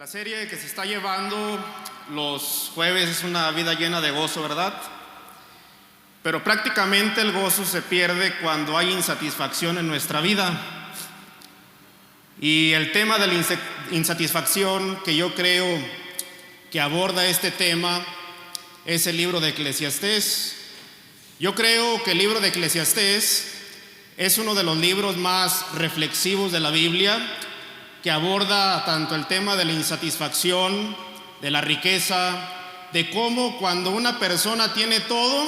La serie que se está llevando los jueves es una vida llena de gozo, ¿verdad? Pero prácticamente el gozo se pierde cuando hay insatisfacción en nuestra vida. Y el tema de la insatisfacción que yo creo que aborda este tema es el libro de Eclesiastés. Yo creo que el libro de Eclesiastés es uno de los libros más reflexivos de la Biblia, que aborda tanto el tema de la insatisfacción, de la riqueza, de cómo cuando una persona tiene todo,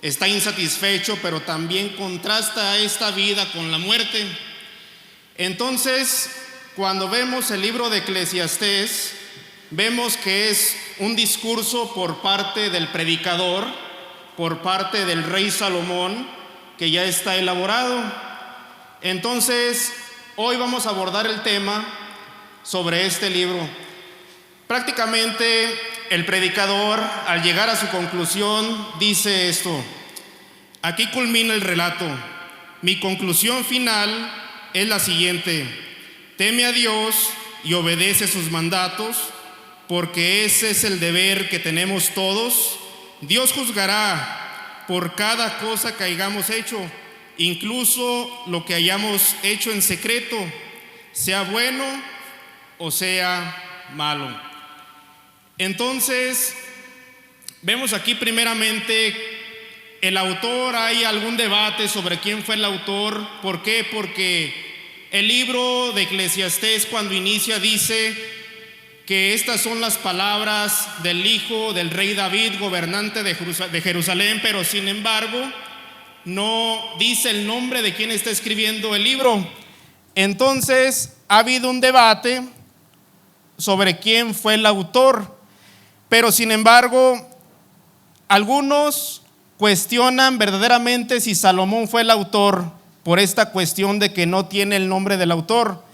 está insatisfecho, pero también contrasta esta vida con la muerte. Entonces, cuando vemos el libro de Eclesiastés, vemos que es un discurso por parte del predicador, por parte del rey Salomón, que ya está elaborado. Entonces, hoy vamos a abordar el tema sobre este libro. Prácticamente el predicador, al llegar a su conclusión, dice esto: aquí culmina el relato. Mi conclusión final es la siguiente: teme a Dios y obedece sus mandatos, porque ese es el deber que tenemos todos. Dios juzgará por cada cosa que hayamos hecho, incluso lo que hayamos hecho en secreto, sea bueno o sea malo. Entonces, vemos aquí primeramente el autor. Hay algún debate sobre quién fue el autor. ¿Por qué? Porque el libro de Eclesiastés, cuando inicia, dice que estas son las palabras del hijo del rey David, gobernante de Jerusalén, pero sin embargo no dice el nombre de quien está escribiendo el libro. Entonces ha habido un debate sobre quién fue el autor, pero sin embargo algunos cuestionan verdaderamente si Salomón fue el autor, por esta cuestión de que no tiene el nombre del autor.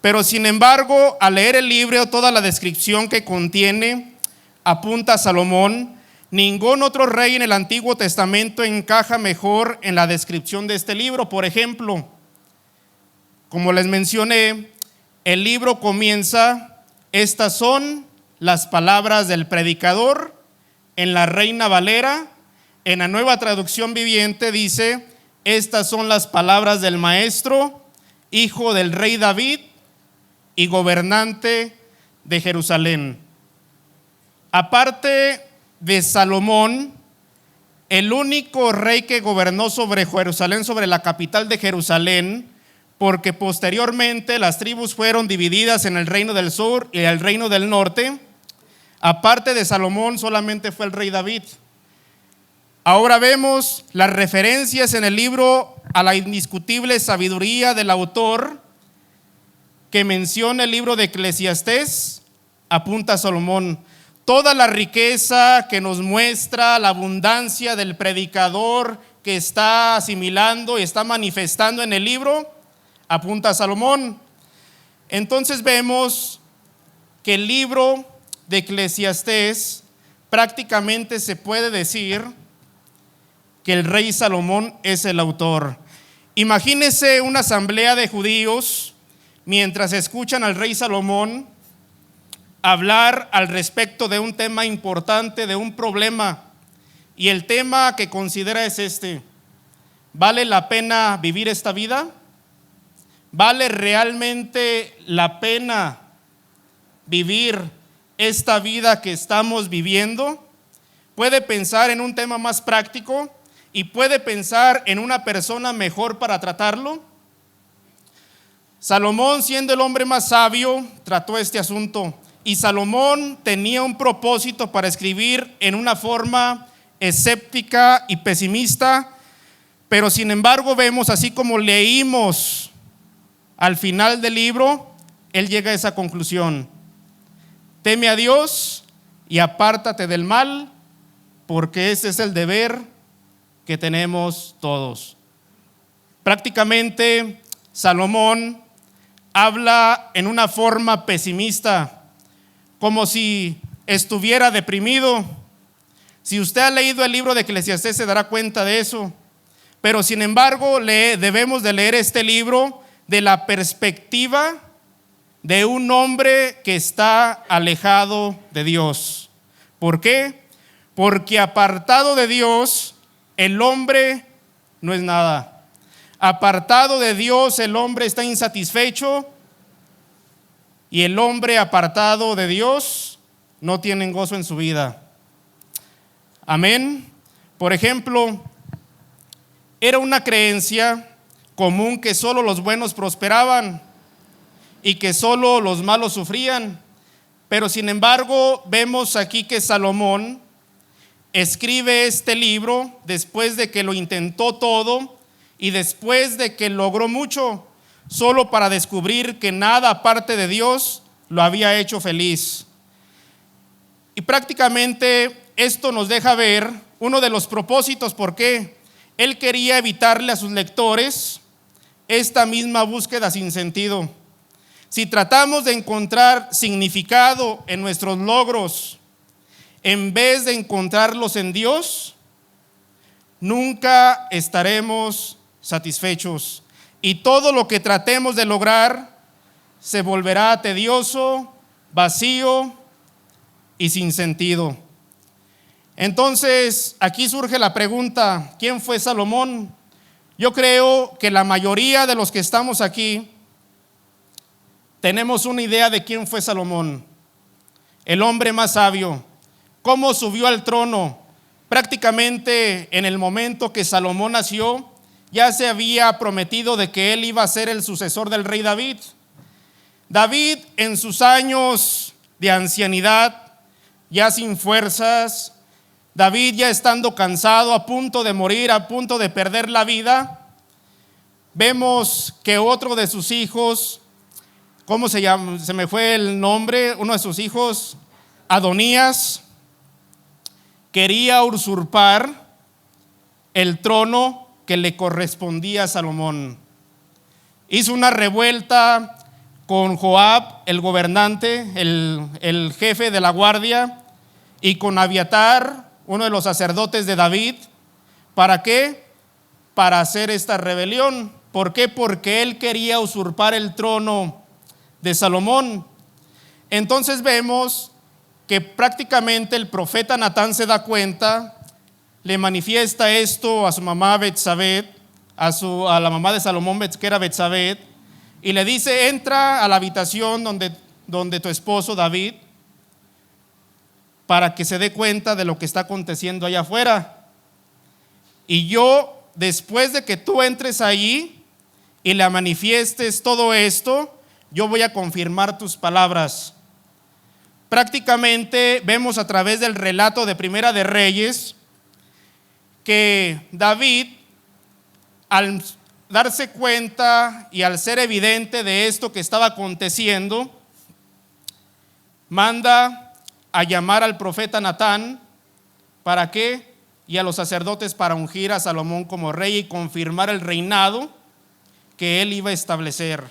Pero sin embargo, al leer el libro, toda la descripción que contiene apunta a Salomón. Ningún otro rey en el Antiguo Testamento encaja mejor en la descripción de este libro. Por ejemplo, como les mencioné, el libro comienza: estas son las palabras del predicador. En la Reina Valera, en la Nueva Traducción Viviente, dice: estas son las palabras del maestro, hijo del rey David y gobernante de Jerusalén. Aparte de Salomón, el único rey que gobernó sobre Jerusalén, sobre la capital de Jerusalén, porque posteriormente las tribus fueron divididas en el reino del sur y el reino del norte, aparte de Salomón solamente fue el rey David. Ahora vemos las referencias en el libro a la indiscutible sabiduría del autor que menciona el libro de Eclesiastés. Apunta a Salomón. Toda la riqueza que nos muestra la abundancia del predicador que está asimilando y está manifestando en el libro, apunta a Salomón. Entonces vemos que el libro de Eclesiastés prácticamente se puede decir que el rey Salomón es el autor. Imagínese una asamblea de judíos mientras escuchan al rey Salomón hablar al respecto de un tema importante, de un problema. Y el tema que considera es este: ¿vale la pena vivir esta vida? ¿Vale realmente la pena vivir esta vida que estamos viviendo? Puede pensar en un tema más práctico y puede pensar en una persona mejor para tratarlo. Salomón, siendo el hombre más sabio, trató este asunto. Y Salomón tenía un propósito para escribir en una forma escéptica y pesimista, pero sin embargo vemos, así como leímos al final del libro, él llega a esa conclusión: teme a Dios y apártate del mal, porque ese es el deber que tenemos todos. Prácticamente Salomón habla en una forma pesimista, como si estuviera deprimido. Si usted ha leído el libro de Eclesiastés se dará cuenta de eso. Pero sin embargo debemos de leer este libro de la perspectiva de un hombre que está alejado de Dios. ¿Por qué? Porque apartado de Dios, el hombre no es nada. Apartado de Dios, el hombre está insatisfecho, y el hombre apartado de Dios no tiene gozo en su vida. Amén. Por ejemplo, era una creencia común que solo los buenos prosperaban y que solo los malos sufrían. Pero sin embargo, vemos aquí que Salomón escribe este libro después de que lo intentó todo y después de que logró mucho, solo para descubrir que nada aparte de Dios lo había hecho feliz. Y prácticamente esto nos deja ver uno de los propósitos por qué él quería evitarle a sus lectores esta misma búsqueda sin sentido. Si tratamos de encontrar significado en nuestros logros en vez de encontrarlos en Dios, nunca estaremos satisfechos. Y todo lo que tratemos de lograr se volverá tedioso, vacío y sin sentido. Entonces, aquí surge la pregunta: ¿quién fue Salomón? Yo creo que la mayoría de los que estamos aquí tenemos una idea de quién fue Salomón, el hombre más sabio. ¿Cómo subió al trono? Prácticamente en el momento que Salomón nació, ya se había prometido de que él iba a ser el sucesor del rey David. David, en sus años de ancianidad, ya sin fuerzas, David ya estando cansado, a punto de morir, a punto de perder la vida, vemos que otro de sus hijos, ¿cómo se llama? Se me fue el nombre. Uno de sus hijos, Adonías, quería usurpar el trono que le correspondía a Salomón. Hizo una revuelta con Joab, el gobernante, el jefe de la guardia, y con Abiatar, uno de los sacerdotes de David. ¿Para qué? Para hacer esta rebelión. ¿Por qué? Porque él quería usurpar el trono de Salomón. Entonces vemos que prácticamente el profeta Natán se da cuenta, le manifiesta esto a su mamá Betsabé, a la mamá de Salomón, que era Betsabé, y le dice: entra a la habitación donde tu esposo David, para que se dé cuenta de lo que está aconteciendo allá afuera. Y yo, después de que tú entres allí y le manifiestes todo esto, yo voy a confirmar tus palabras. Prácticamente vemos a través del relato de Primera de Reyes que David, al darse cuenta y al ser evidente de esto que estaba aconteciendo, manda a llamar al profeta Natán. ¿Para qué? Y a los sacerdotes, para ungir a Salomón como rey y confirmar el reinado que él iba a establecer.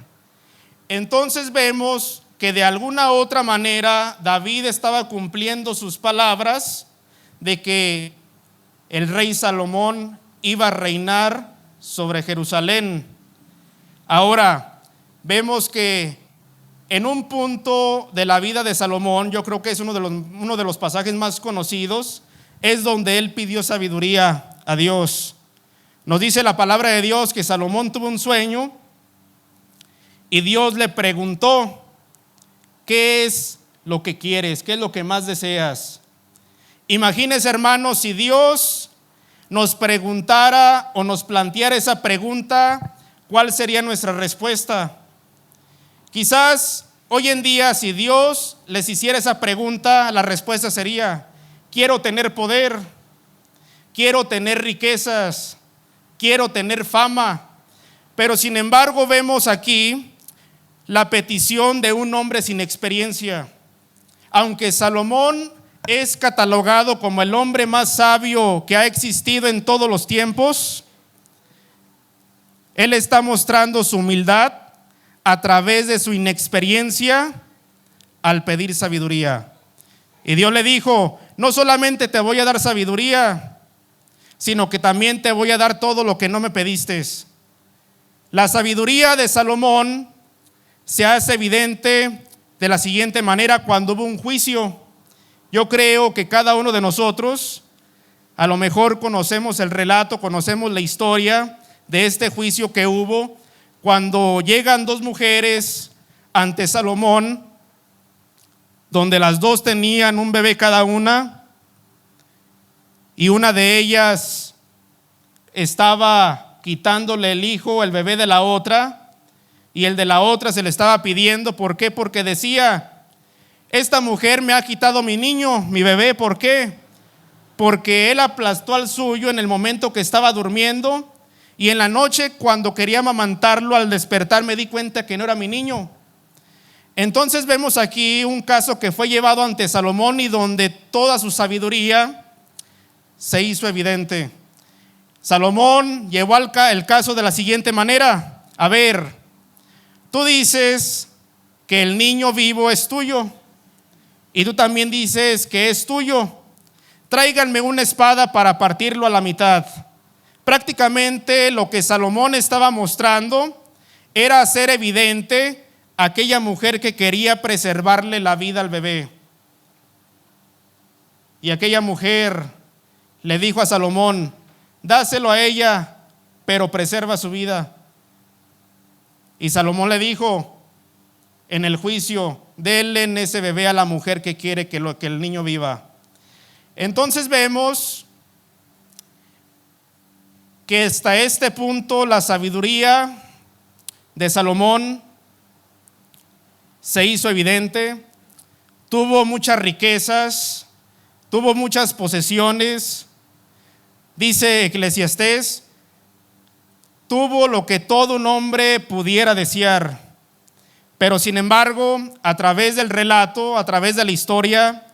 Entonces vemos que de alguna otra manera David estaba cumpliendo sus palabras de que el rey Salomón iba a reinar sobre Jerusalén. Ahora, vemos que en un punto de la vida de Salomón, yo creo que es uno de los pasajes más conocidos, es donde él pidió sabiduría a Dios. Nos dice la palabra de Dios que Salomón tuvo un sueño y Dios le preguntó: ¿qué es lo que quieres? ¿Qué es lo que más deseas? Imagínese, hermanos, si Dios nos preguntara o nos planteara esa pregunta, ¿cuál sería nuestra respuesta? Quizás hoy en día, si Dios les hiciera esa pregunta, la respuesta sería: quiero tener poder, quiero tener riquezas, quiero tener fama. Pero sin embargo vemos aquí la petición de un hombre sin experiencia. Aunque Salomón es catalogado como el hombre más sabio que ha existido en todos los tiempos, él está mostrando su humildad a través de su inexperiencia al pedir sabiduría. Y Dios le dijo: no solamente te voy a dar sabiduría, sino que también te voy a dar todo lo que no me pediste. La sabiduría de Salomón se hace evidente de la siguiente manera cuando hubo un juicio. Yo creo que cada uno de nosotros a lo mejor conocemos el relato, conocemos la historia de este juicio que hubo cuando llegan dos mujeres ante Salomón, donde las dos tenían un bebé cada una, y una de ellas estaba quitándole el hijo, el bebé de la otra, y el de la otra se le estaba pidiendo. ¿Por qué? Porque decía: esta mujer me ha quitado mi niño, mi bebé. ¿Por qué? Porque él aplastó al suyo en el momento que estaba durmiendo, y en la noche, cuando quería amamantarlo, al despertar me di cuenta que no era mi niño. Entonces vemos aquí un caso que fue llevado ante Salomón y donde toda su sabiduría se hizo evidente. Salomón llevó el caso de la siguiente manera: a ver, tú dices que el niño vivo es tuyo, y tú también dices que es tuyo. Tráiganme una espada para partirlo a la mitad. Prácticamente lo que Salomón estaba mostrando era hacer evidente a aquella mujer que quería preservarle la vida al bebé. Y aquella mujer le dijo a Salomón: dáselo a ella, pero preserva su vida. Y Salomón le dijo en el juicio: denle en ese bebé a la mujer que quiere que el niño viva. Entonces vemos que hasta este punto la sabiduría de Salomón se hizo evidente. Tuvo muchas riquezas, tuvo muchas posesiones. Dice Eclesiastés: tuvo lo que todo un hombre pudiera desear. Pero sin embargo, a través del relato, a través de la historia,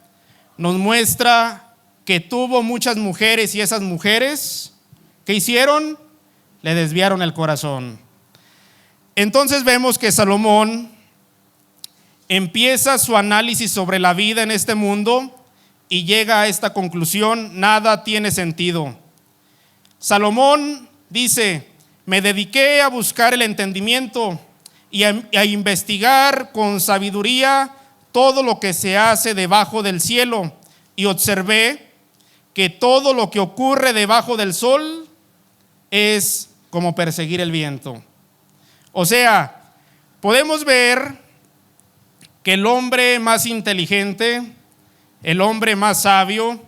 nos muestra que tuvo muchas mujeres, y esas mujeres, ¿qué hicieron? Le desviaron el corazón. Entonces vemos que Salomón empieza su análisis sobre la vida en este mundo y llega a esta conclusión: nada tiene sentido. Salomón dice: me dediqué a buscar el entendimiento y a investigar con sabiduría todo lo que se hace debajo del cielo, y observé que todo lo que ocurre debajo del sol es como perseguir el viento. O sea, podemos ver que el hombre más inteligente, el hombre más sabio,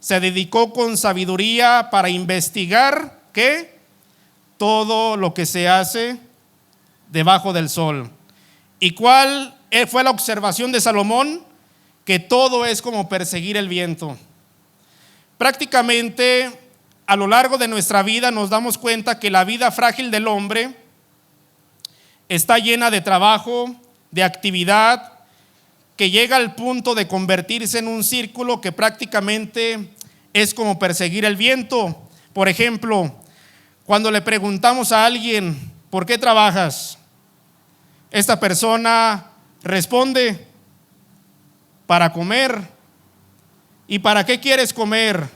se dedicó con sabiduría para investigar ¿qué? Todo lo que se hace debajo del sol. ¿Y cuál fue la observación de Salomón? Que todo es como perseguir el viento. Prácticamente a lo largo de nuestra vida nos damos cuenta que la vida frágil del hombre está llena de trabajo, de actividad, que llega al punto de convertirse en un círculo que prácticamente es como perseguir el viento. Por ejemplo, cuando le preguntamos a alguien: ¿por qué trabajas? Esta persona responde: para comer. ¿Y para qué quieres comer?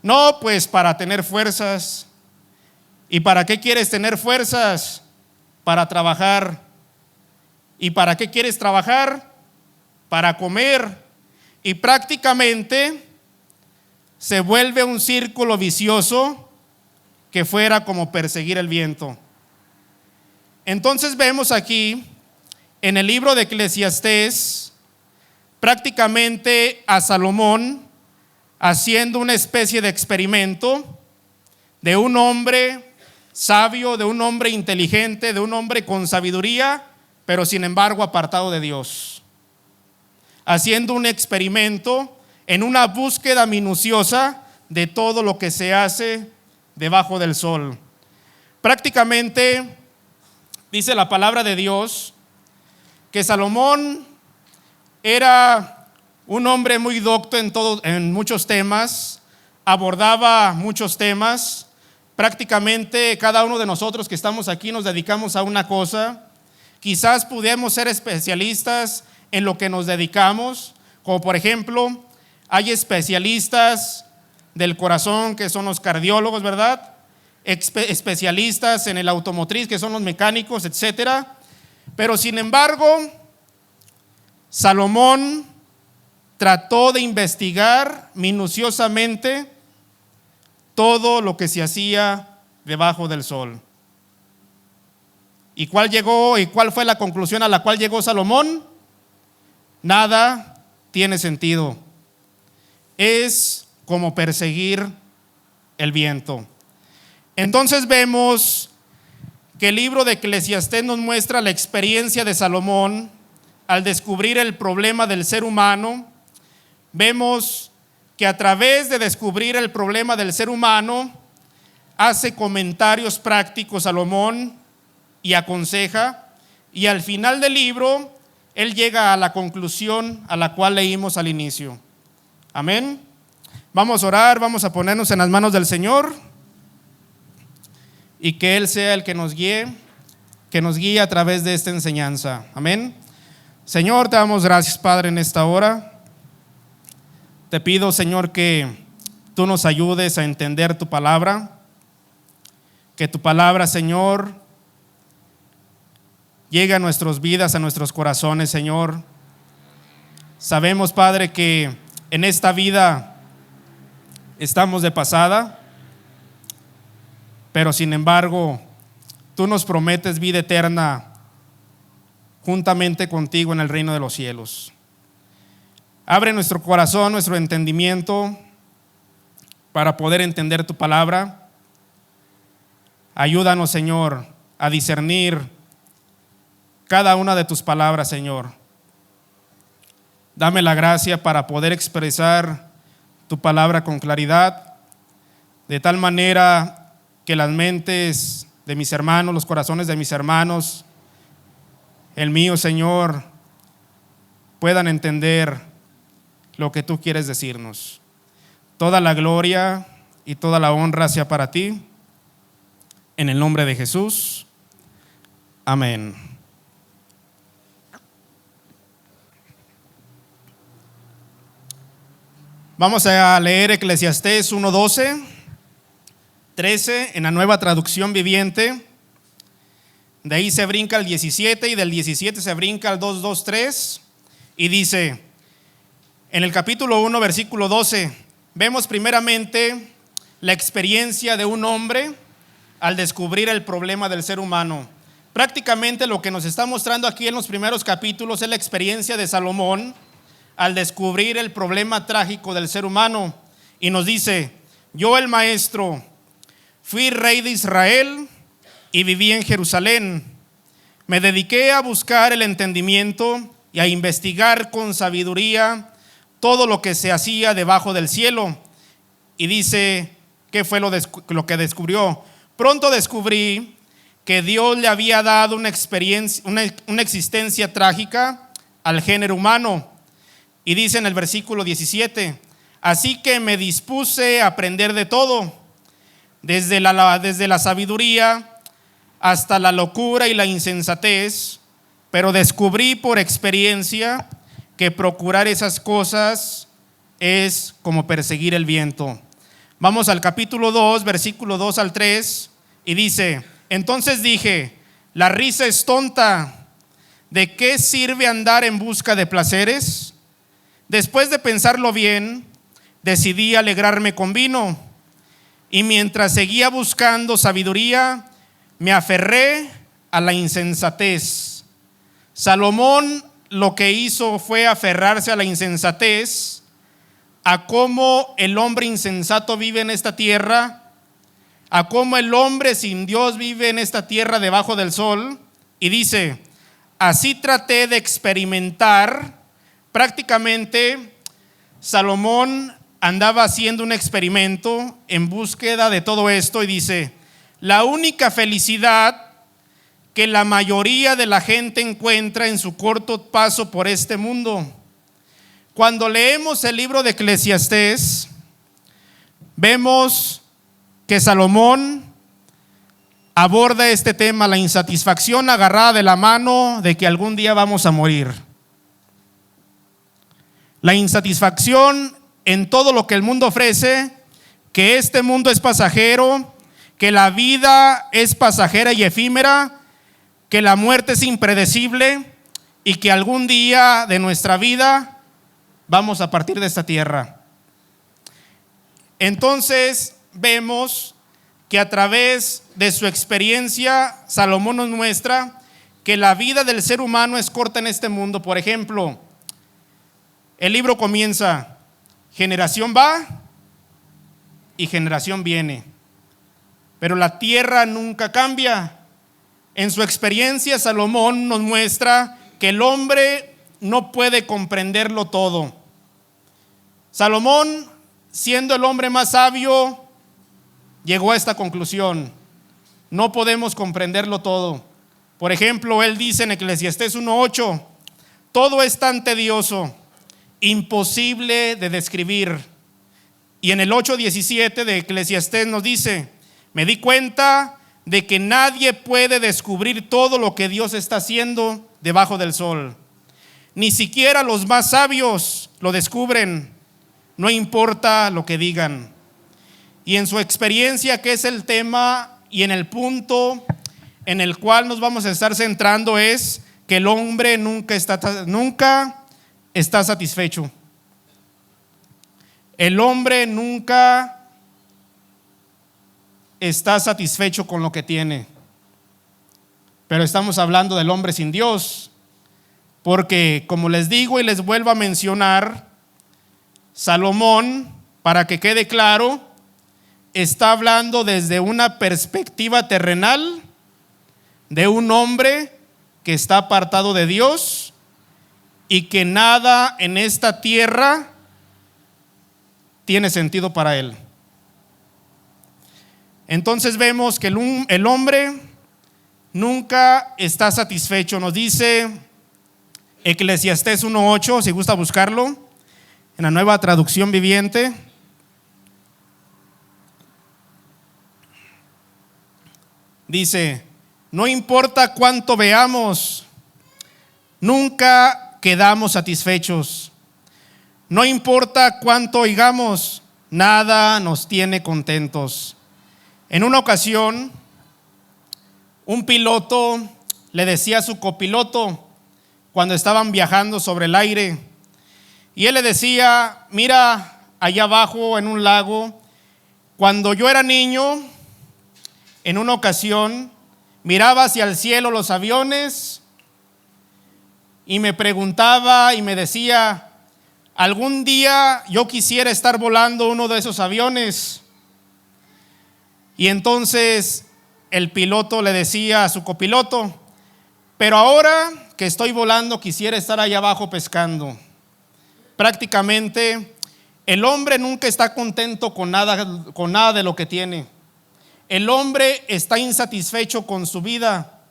No, pues para tener fuerzas. ¿Y para qué quieres tener fuerzas? Para trabajar. ¿Y para qué quieres trabajar? Para comer. Y prácticamente se vuelve un círculo vicioso que fuera como perseguir el viento. Entonces vemos aquí en el libro de Eclesiastés prácticamente a Salomón haciendo una especie de experimento de un hombre sabio, de un hombre inteligente, de un hombre con sabiduría, pero sin embargo apartado de Dios. Haciendo un experimento en una búsqueda minuciosa de todo lo que se hace debajo del sol. Prácticamente dice la palabra de Dios que Salomón era un hombre muy docto en muchos temas, abordaba muchos temas. Prácticamente cada uno de nosotros que estamos aquí nos dedicamos a una cosa. Quizás pudiéramos ser especialistas en lo que nos dedicamos, como por ejemplo, hay especialistas del corazón que son los cardiólogos, ¿verdad? Especialistas en el automotriz que son los mecánicos, etcétera. Pero sin embargo, Salomón trató de investigar minuciosamente todo lo que se hacía debajo del sol. ¿Y cuál fue la conclusión a la cual llegó Salomón? Nada tiene sentido. Es como perseguir el viento. Entonces vemos que el libro de Eclesiastés nos muestra la experiencia de Salomón al descubrir el problema del ser humano. Vemos que a través de descubrir el problema del ser humano, hace comentarios prácticos Salomón y aconseja, y al final del libro, él llega a la conclusión a la cual leímos al inicio. Amén. Vamos a orar, vamos a ponernos en las manos del Señor, y que Él sea el que nos guíe a través de esta enseñanza. Amén. Señor, te damos gracias, Padre, en esta hora. Te pido, Señor, que tú nos ayudes a entender tu palabra, que tu palabra, Señor, llegue a nuestras vidas, a nuestros corazones, Señor. Sabemos, Padre, que en esta vida estamos de pasada, pero sin embargo, tú nos prometes vida eterna juntamente contigo en el reino de los cielos. Abre nuestro corazón, nuestro entendimiento para poder entender tu palabra. Ayúdanos, Señor, a discernir cada una de tus palabras, Señor. Dame la gracia para poder expresar tu palabra con claridad, de tal manera que las mentes de mis hermanos, los corazones de mis hermanos, el mío, Señor, puedan entender lo que tú quieres decirnos. Toda la gloria y toda la honra sea para ti, en el nombre de Jesús. Amén. Vamos a leer Eclesiastés 1:12, 13 en la Nueva Traducción Viviente. De ahí se brinca al 17 y del 17 se brinca al 2:3 y dice: en el capítulo 1, versículo 12, vemos primeramente la experiencia de un hombre al descubrir el problema del ser humano. Prácticamente lo que nos está mostrando aquí en los primeros capítulos es la experiencia de Salomón al descubrir el problema trágico del ser humano. Y nos dice: yo, el maestro, fui rey de Israel y viví en Jerusalén. Me dediqué a buscar el entendimiento y a investigar con sabiduría todo lo que se hacía debajo del cielo. Y dice, ¿qué fue lo que descubrió? Pronto descubrí que Dios le había dado una existencia trágica al género humano. Y dice en el versículo 17: así que me dispuse a aprender de todo, desde la sabiduría hasta la locura y la insensatez, pero descubrí por experiencia que procurar esas cosas es como perseguir el viento. Vamos al capítulo 2, versículo 2 al 3, y dice: entonces dije, la risa es tonta, ¿de qué sirve andar en busca de placeres? Después de pensarlo bien, decidí alegrarme con vino, y mientras seguía buscando sabiduría, me aferré a la insensatez. Salomón lo que hizo fue aferrarse a la insensatez, a cómo el hombre insensato vive en esta tierra, a cómo el hombre sin Dios vive en esta tierra debajo del sol. Y dice: así traté de experimentar. Prácticamente Salomón andaba haciendo un experimento en búsqueda de todo esto, y dice: la única felicidad que la mayoría de la gente encuentra en su corto paso por este mundo. Cuando leemos el libro de Eclesiastés, vemos que Salomón aborda este tema, la insatisfacción agarrada de la mano de que algún día vamos a morir. La insatisfacción en todo lo que el mundo ofrece, que este mundo es pasajero, que la vida es pasajera y efímera, que la muerte es impredecible y que algún día de nuestra vida vamos a partir de esta tierra. Entonces vemos que a través de su experiencia Salomón nos muestra que la vida del ser humano es corta en este mundo. Por ejemplo, el libro comienza: generación va y generación viene, pero la tierra nunca cambia. En su experiencia Salomón nos muestra que el hombre no puede comprenderlo todo. Salomón, siendo el hombre más sabio, llegó a esta conclusión: no podemos comprenderlo todo. Por ejemplo, él dice en Eclesiastés 1:8: todo es tan tedioso, imposible de describir. Y en el 8:17 de Eclesiastés nos dice: me di cuenta de que nadie puede descubrir todo lo que Dios está haciendo debajo del sol. Ni siquiera los más sabios lo descubren, no importa lo que digan. Y en su experiencia, que es el tema y en el punto en el cual nos vamos a estar centrando, es que el hombre nunca está satisfecho. El hombre nunca está satisfecho con lo que tiene. Pero estamos hablando del hombre sin Dios, porque como les digo y les vuelvo a mencionar, Salomón, para que quede claro, está hablando desde una perspectiva terrenal de un hombre que está apartado de Dios y que nada en esta tierra tiene sentido para él. Entonces vemos que el hombre nunca está satisfecho. Nos dice Eclesiastés 1:8, si gusta buscarlo, en la Nueva Traducción Viviente. Dice: no importa cuánto veamos, nunca quedamos satisfechos. No importa cuánto oigamos, nada nos tiene contentos. En una ocasión, un piloto le decía a su copiloto, cuando estaban viajando sobre el aire, y él le decía: mira, allá abajo en un lago, cuando yo era niño, en una ocasión miraba hacia el cielo los aviones y me preguntaba y me decía: algún día yo quisiera estar volando uno de esos aviones. Y entonces el piloto le decía a su copiloto: pero ahora que estoy volando quisiera estar allá abajo pescando. Prácticamente el hombre nunca está contento con nada de lo que tiene. El hombre está insatisfecho con su vida.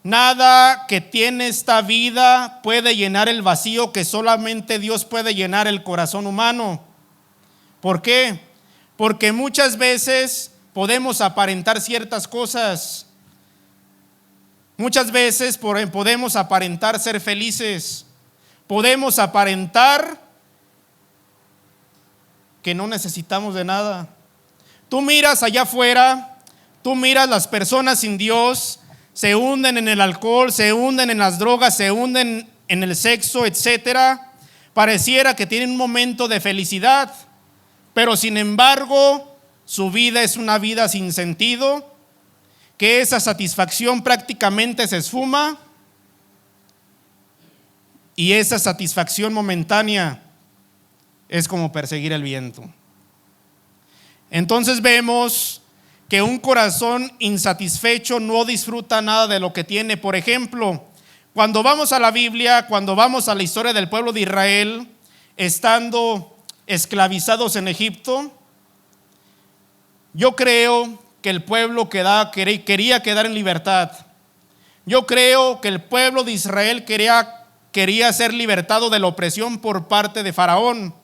Nada que tiene esta vida puede llenar el vacío que solamente Dios puede llenar el corazón humano. ¿Por qué? Porque muchas veces podemos aparentar ciertas cosas. Muchas veces podemos aparentar ser felices. Podemos aparentar que no necesitamos de nada. Tú miras allá afuera, tú miras las personas sin Dios, se hunden en el alcohol, se hunden en las drogas, se hunden en el sexo, etcétera. Pareciera que tienen un momento de felicidad, pero sin embargo su vida es una vida sin sentido, que esa satisfacción prácticamente se esfuma, y esa satisfacción momentánea es como perseguir el viento. Entonces vemos que un corazón insatisfecho no disfruta nada de lo que tiene. Por ejemplo, cuando vamos a la Biblia, cuando vamos a la historia del pueblo de Israel, estando esclavizados en Egipto, yo creo que el pueblo quería quedar en libertad. Yo creo que el pueblo de Israel quería ser libertado de la opresión por parte de Faraón.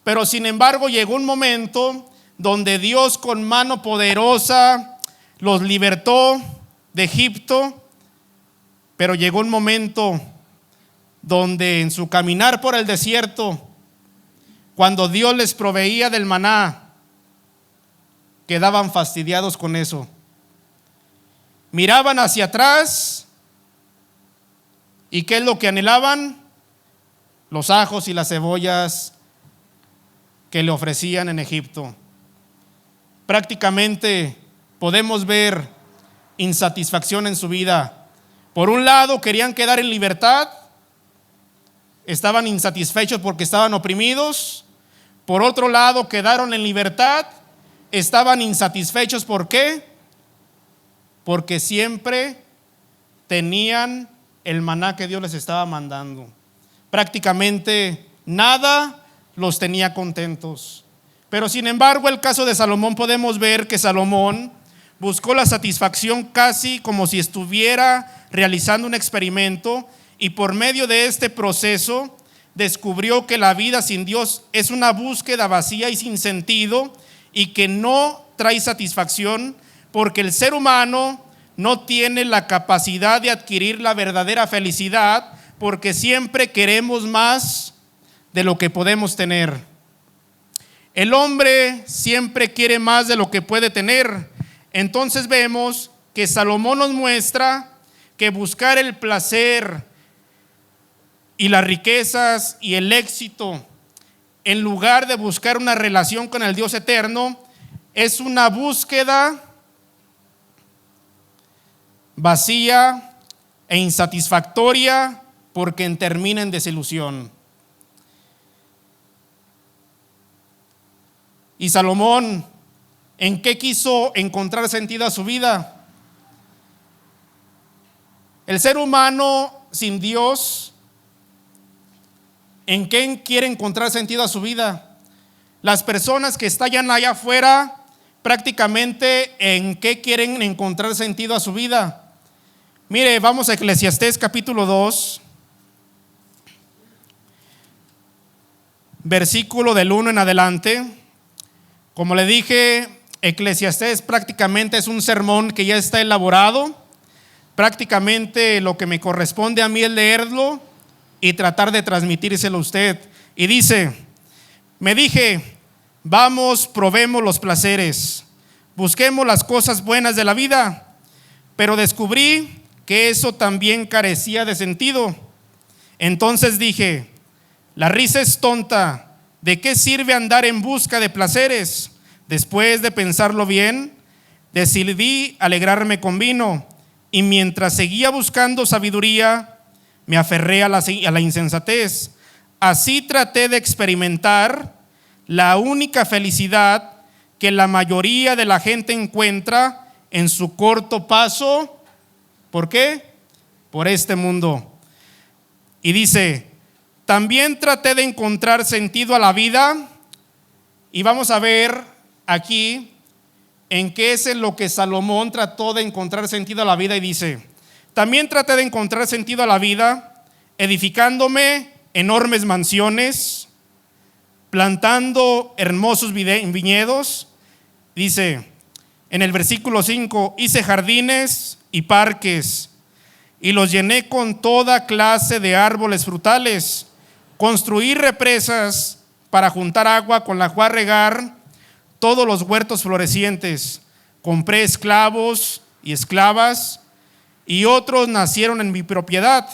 Pero sin embargo llegó un momento donde Dios con mano poderosa los libertó de Egipto, pero llegó un momento donde en su caminar por el desierto, cuando Dios les proveía del maná, quedaban fastidiados con eso. Miraban hacia atrás. ¿Y qué es lo que anhelaban? Los ajos y las cebollas que le ofrecían en Egipto. Prácticamente podemos ver insatisfacción en su vida. Por un lado, querían quedar en libertad. Estaban insatisfechos porque estaban oprimidos. Por otro lado, quedaron en libertad. Estaban insatisfechos, ¿por qué? Porque siempre tenían el maná que Dios les estaba mandando. Prácticamente nada los tenía contentos. Pero sin embargo, el caso de Salomón, podemos ver que Salomón buscó la satisfacción casi como si estuviera realizando un experimento, y por medio de este proceso descubrió que la vida sin Dios es una búsqueda vacía y sin sentido, y que no trae satisfacción, porque el ser humano no tiene la capacidad de adquirir la verdadera felicidad, porque siempre queremos más de lo que podemos tener. El hombre siempre quiere más de lo que puede tener. Entonces vemos que Salomón nos muestra que buscar el placer y las riquezas y el éxito, en lugar de buscar una relación con el Dios eterno, es una búsqueda vacía e insatisfactoria, porque termina en desilusión. Y Salomón, ¿en qué quiso encontrar sentido a su vida? El ser humano sin Dios, ¿en qué quiere encontrar sentido a su vida? Las personas que están allá afuera, prácticamente, ¿en qué quieren encontrar sentido a su vida? Mire, vamos a Eclesiastés capítulo 2, versículo del 1 en adelante. Como le dije, Eclesiastés prácticamente es un sermón que ya está elaborado. Prácticamente lo que me corresponde a mí es leerlo y tratar de transmitírselo a usted. Y dice: me dije, vamos, probemos los placeres, busquemos las cosas buenas de la vida. Pero descubrí que eso también carecía de sentido. Entonces dije: la risa es tonta. ¿De qué sirve andar en busca de placeres? Después de pensarlo bien, decidí alegrarme con vino, y mientras seguía buscando sabiduría, me aferré a la insensatez. Así traté de experimentar la única felicidad que la mayoría de la gente encuentra en su corto paso. ¿Por qué? Por este mundo. Y dice: también traté de encontrar sentido a la vida. Y vamos a ver aquí en qué es en lo que Salomón trató de encontrar sentido a la vida. Y dice: también traté de encontrar sentido a la vida edificándome enormes mansiones, plantando hermosos viñedos. Dice en el versículo 5: hice jardines y parques, y los llené con toda clase de árboles frutales. Construí represas para juntar agua con la cual regar todos los huertos florecientes. Compré esclavos y esclavas, y otros nacieron en mi propiedad.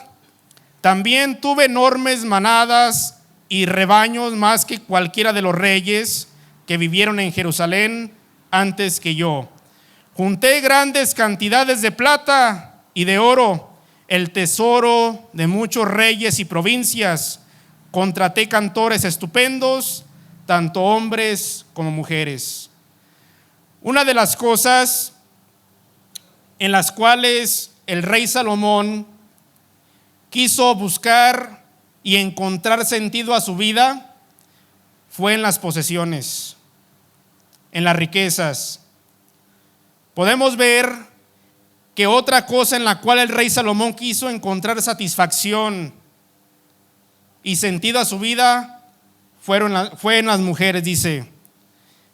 También tuve enormes manadas y rebaños, más que cualquiera de los reyes que vivieron en Jerusalén antes que yo. Junté grandes cantidades de plata y de oro, el tesoro de muchos reyes y provincias. Contraté cantores estupendos, tanto hombres como mujeres. Una de las cosas en las cuales el rey Salomón quiso buscar y encontrar sentido a su vida fue en las posesiones, en las riquezas. Podemos ver que otra cosa en la cual el rey Salomón quiso encontrar satisfacción y sentido a su vida fue en las mujeres. Dice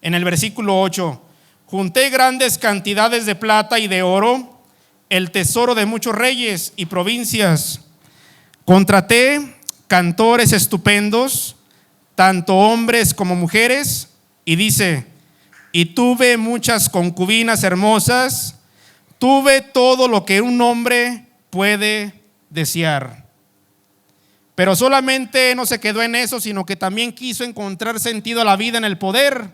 en el versículo 8: junté grandes cantidades de plata y de oro, el tesoro de muchos reyes y provincias. Contraté cantores estupendos, tanto hombres como mujeres. Y dice: y tuve muchas concubinas hermosas, tuve todo lo que un hombre puede desear. Pero solamente no se quedó en eso, sino que también quiso encontrar sentido a la vida en el poder.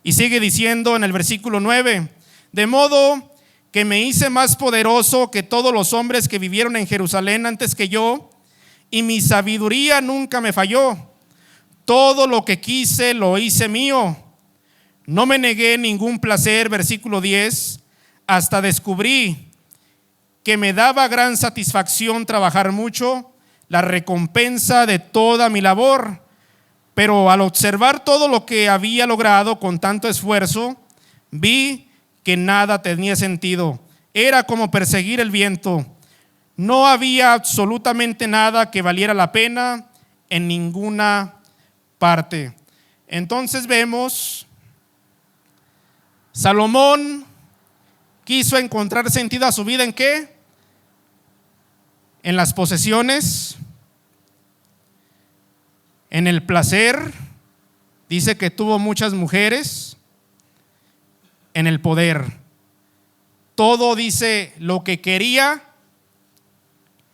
Y sigue diciendo en el versículo 9: de modo que me hice más poderoso que todos los hombres que vivieron en Jerusalén antes que yo, y mi sabiduría nunca me falló. Todo lo que quise lo hice mío. No me negué ningún placer, versículo 10, hasta descubrí que me daba gran satisfacción trabajar mucho, la recompensa de toda mi labor. Pero al observar todo lo que había logrado con tanto esfuerzo, vi que nada tenía sentido. Era como perseguir el viento. No había absolutamente nada que valiera la pena en ninguna parte. Entonces vemos, Salomón quiso encontrar sentido a su vida ¿en qué? En las posesiones, en el placer. Dice que tuvo muchas mujeres. En el poder. Todo, dice, lo que quería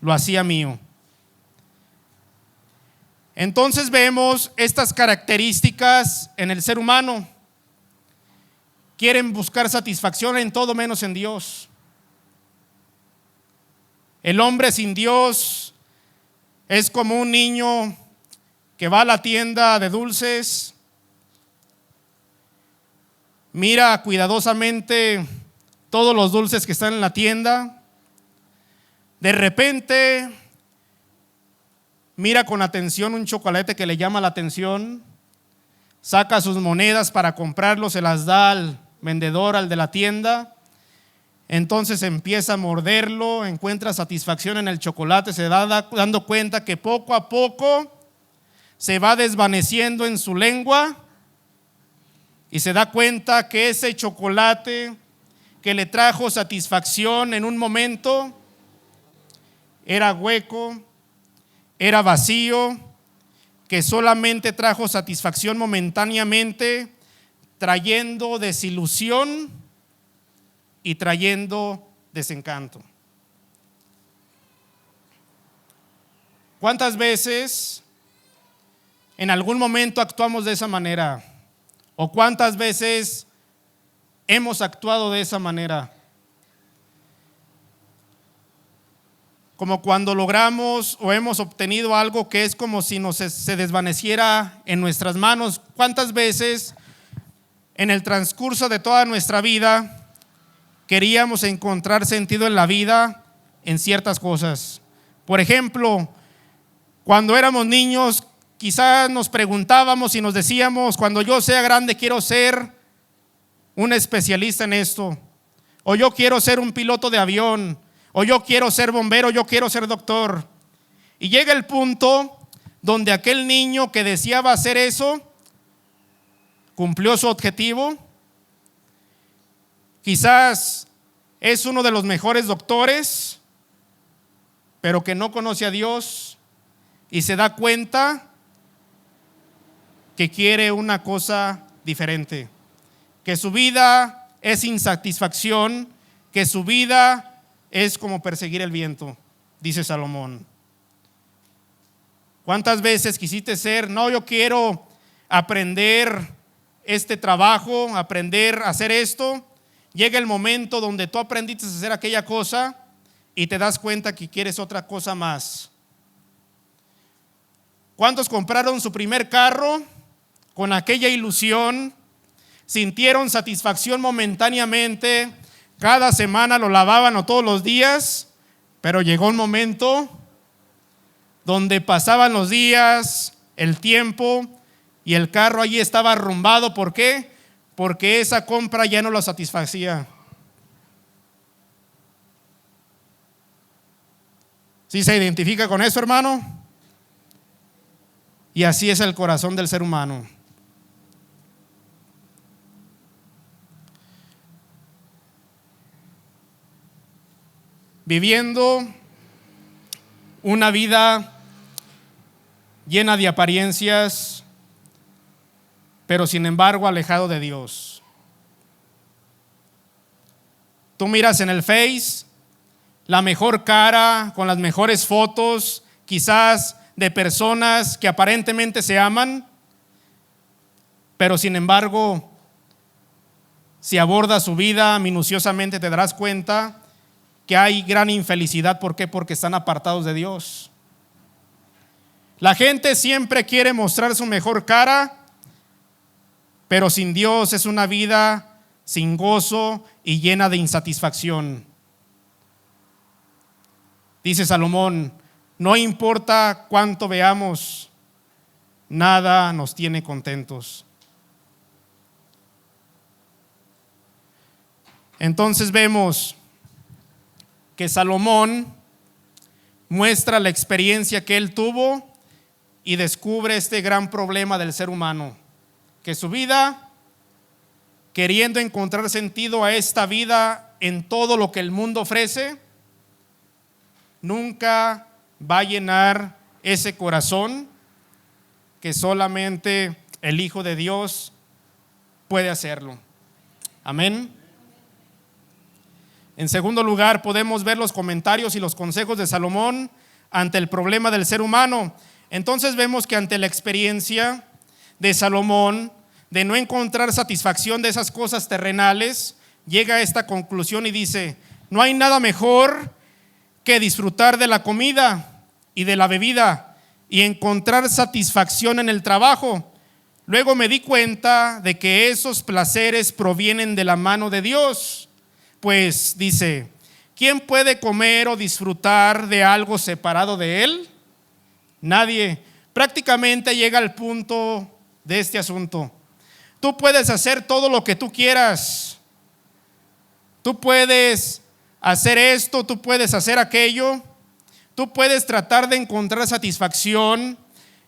lo hacía mío. Entonces vemos estas características en el ser humano. Quieren buscar satisfacción en todo menos en Dios. El hombre sin Dios es como un niño que va a la tienda de dulces, mira cuidadosamente todos los dulces que están en la tienda. De repente mira con atención un chocolate que le llama la atención, saca sus monedas para comprarlo, se las da al vendedor, al de la tienda. Entonces empieza a morderlo, encuentra satisfacción en el chocolate, se va dando cuenta que poco a poco se va desvaneciendo en su lengua y se da cuenta que ese chocolate que le trajo satisfacción en un momento era hueco, era vacío, que solamente trajo satisfacción momentáneamente, trayendo desilusión y trayendo desencanto. ¿Cuántas veces en algún momento actuamos de esa manera? ¿O cuántas veces hemos actuado de esa manera? Como cuando logramos o hemos obtenido algo que es como si se desvaneciera en nuestras manos. ¿Cuántas veces en el transcurso de toda nuestra vida queríamos encontrar sentido en la vida en ciertas cosas? Por ejemplo, cuando éramos niños, quizás nos preguntábamos y nos decíamos: cuando yo sea grande quiero ser un especialista en esto, o yo quiero ser un piloto de avión, o yo quiero ser bombero, yo quiero ser doctor. Y llega el punto donde aquel niño que deseaba hacer eso cumplió su objetivo. Quizás es uno de los mejores doctores, pero que no conoce a Dios y se da cuenta que quiere una cosa diferente, que su vida es insatisfacción, que su vida es como perseguir el viento, dice Salomón. ¿Cuántas veces quisiste ser? No, yo quiero aprender este trabajo, aprender a hacer esto. Llega el momento donde tú aprendiste a hacer aquella cosa y te das cuenta que quieres otra cosa más. ¿Cuántos compraron su primer carro con aquella ilusión? Sintieron satisfacción momentáneamente, cada semana lo lavaban o todos los días, pero llegó un momento donde pasaban los días, el tiempo, y el carro allí estaba arrumbado. ¿Por qué? Porque esa compra ya no lo satisfacía. ¿Sí se identifica con eso, hermano? Y así es el corazón del ser humano. Viviendo una vida llena de apariencias, pero sin embargo alejado de Dios. Tú miras en el Face la mejor cara, con las mejores fotos, quizás de personas que aparentemente se aman, pero sin embargo, si abordas su vida minuciosamente, te darás cuenta que hay gran infelicidad. ¿Por qué? Porque están apartados de Dios. La gente siempre quiere mostrar su mejor cara, pero sin Dios es una vida sin gozo y llena de insatisfacción. Dice Salomón: no importa cuánto veamos, nada nos tiene contentos. Entonces vemos que Salomón muestra la experiencia que él tuvo y descubre este gran problema del ser humano, que su vida, queriendo encontrar sentido a esta vida en todo lo que el mundo ofrece, nunca va a llenar ese corazón que solamente el Hijo de Dios puede hacerlo. Amén. En segundo lugar, podemos ver los comentarios y los consejos de Salomón ante el problema del ser humano. Entonces vemos que ante la experiencia de Salomón de no encontrar satisfacción de esas cosas terrenales, llega a esta conclusión y dice: no hay nada mejor que disfrutar de la comida y de la bebida y encontrar satisfacción en el trabajo. Luego me di cuenta de que esos placeres provienen de la mano de Dios. Pues dice: ¿quién puede comer o disfrutar de algo separado de Él? Nadie. Prácticamente llega al punto de este asunto. Tú puedes hacer todo lo que tú quieras. Tú puedes hacer esto, tú puedes hacer aquello. Tú puedes tratar de encontrar satisfacción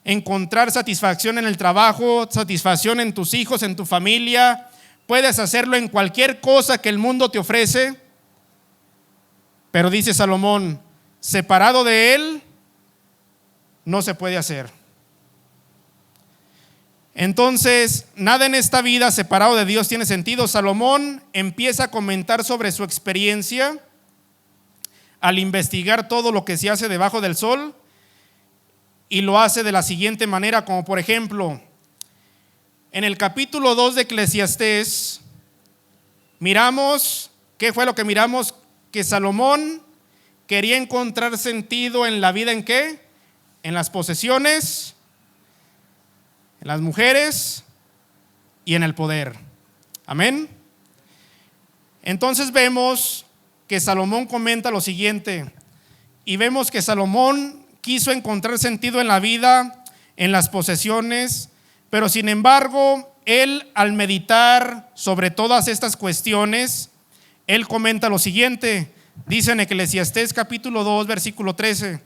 en el trabajo, satisfacción en tus hijos, en tu familia. Puedes hacerlo en cualquier cosa que el mundo te ofrece. Pero dice Salomón: separado de Él no se puede hacer. Entonces, nada en esta vida separado de Dios tiene sentido. Salomón empieza a comentar sobre su experiencia al investigar todo lo que se hace debajo del sol, y lo hace de la siguiente manera, como por ejemplo, en el capítulo 2 de Eclesiastés, miramos, ¿qué fue lo que miramos? Que Salomón quería encontrar sentido en la vida. ¿En qué? En las posesiones, en las mujeres y en el poder. Amén. Entonces vemos que Salomón comenta lo siguiente, y vemos que Salomón quiso encontrar sentido en la vida, en las posesiones, pero sin embargo, él, al meditar sobre todas estas cuestiones, él comenta lo siguiente. Dice en Eclesiastés capítulo 2, versículo 13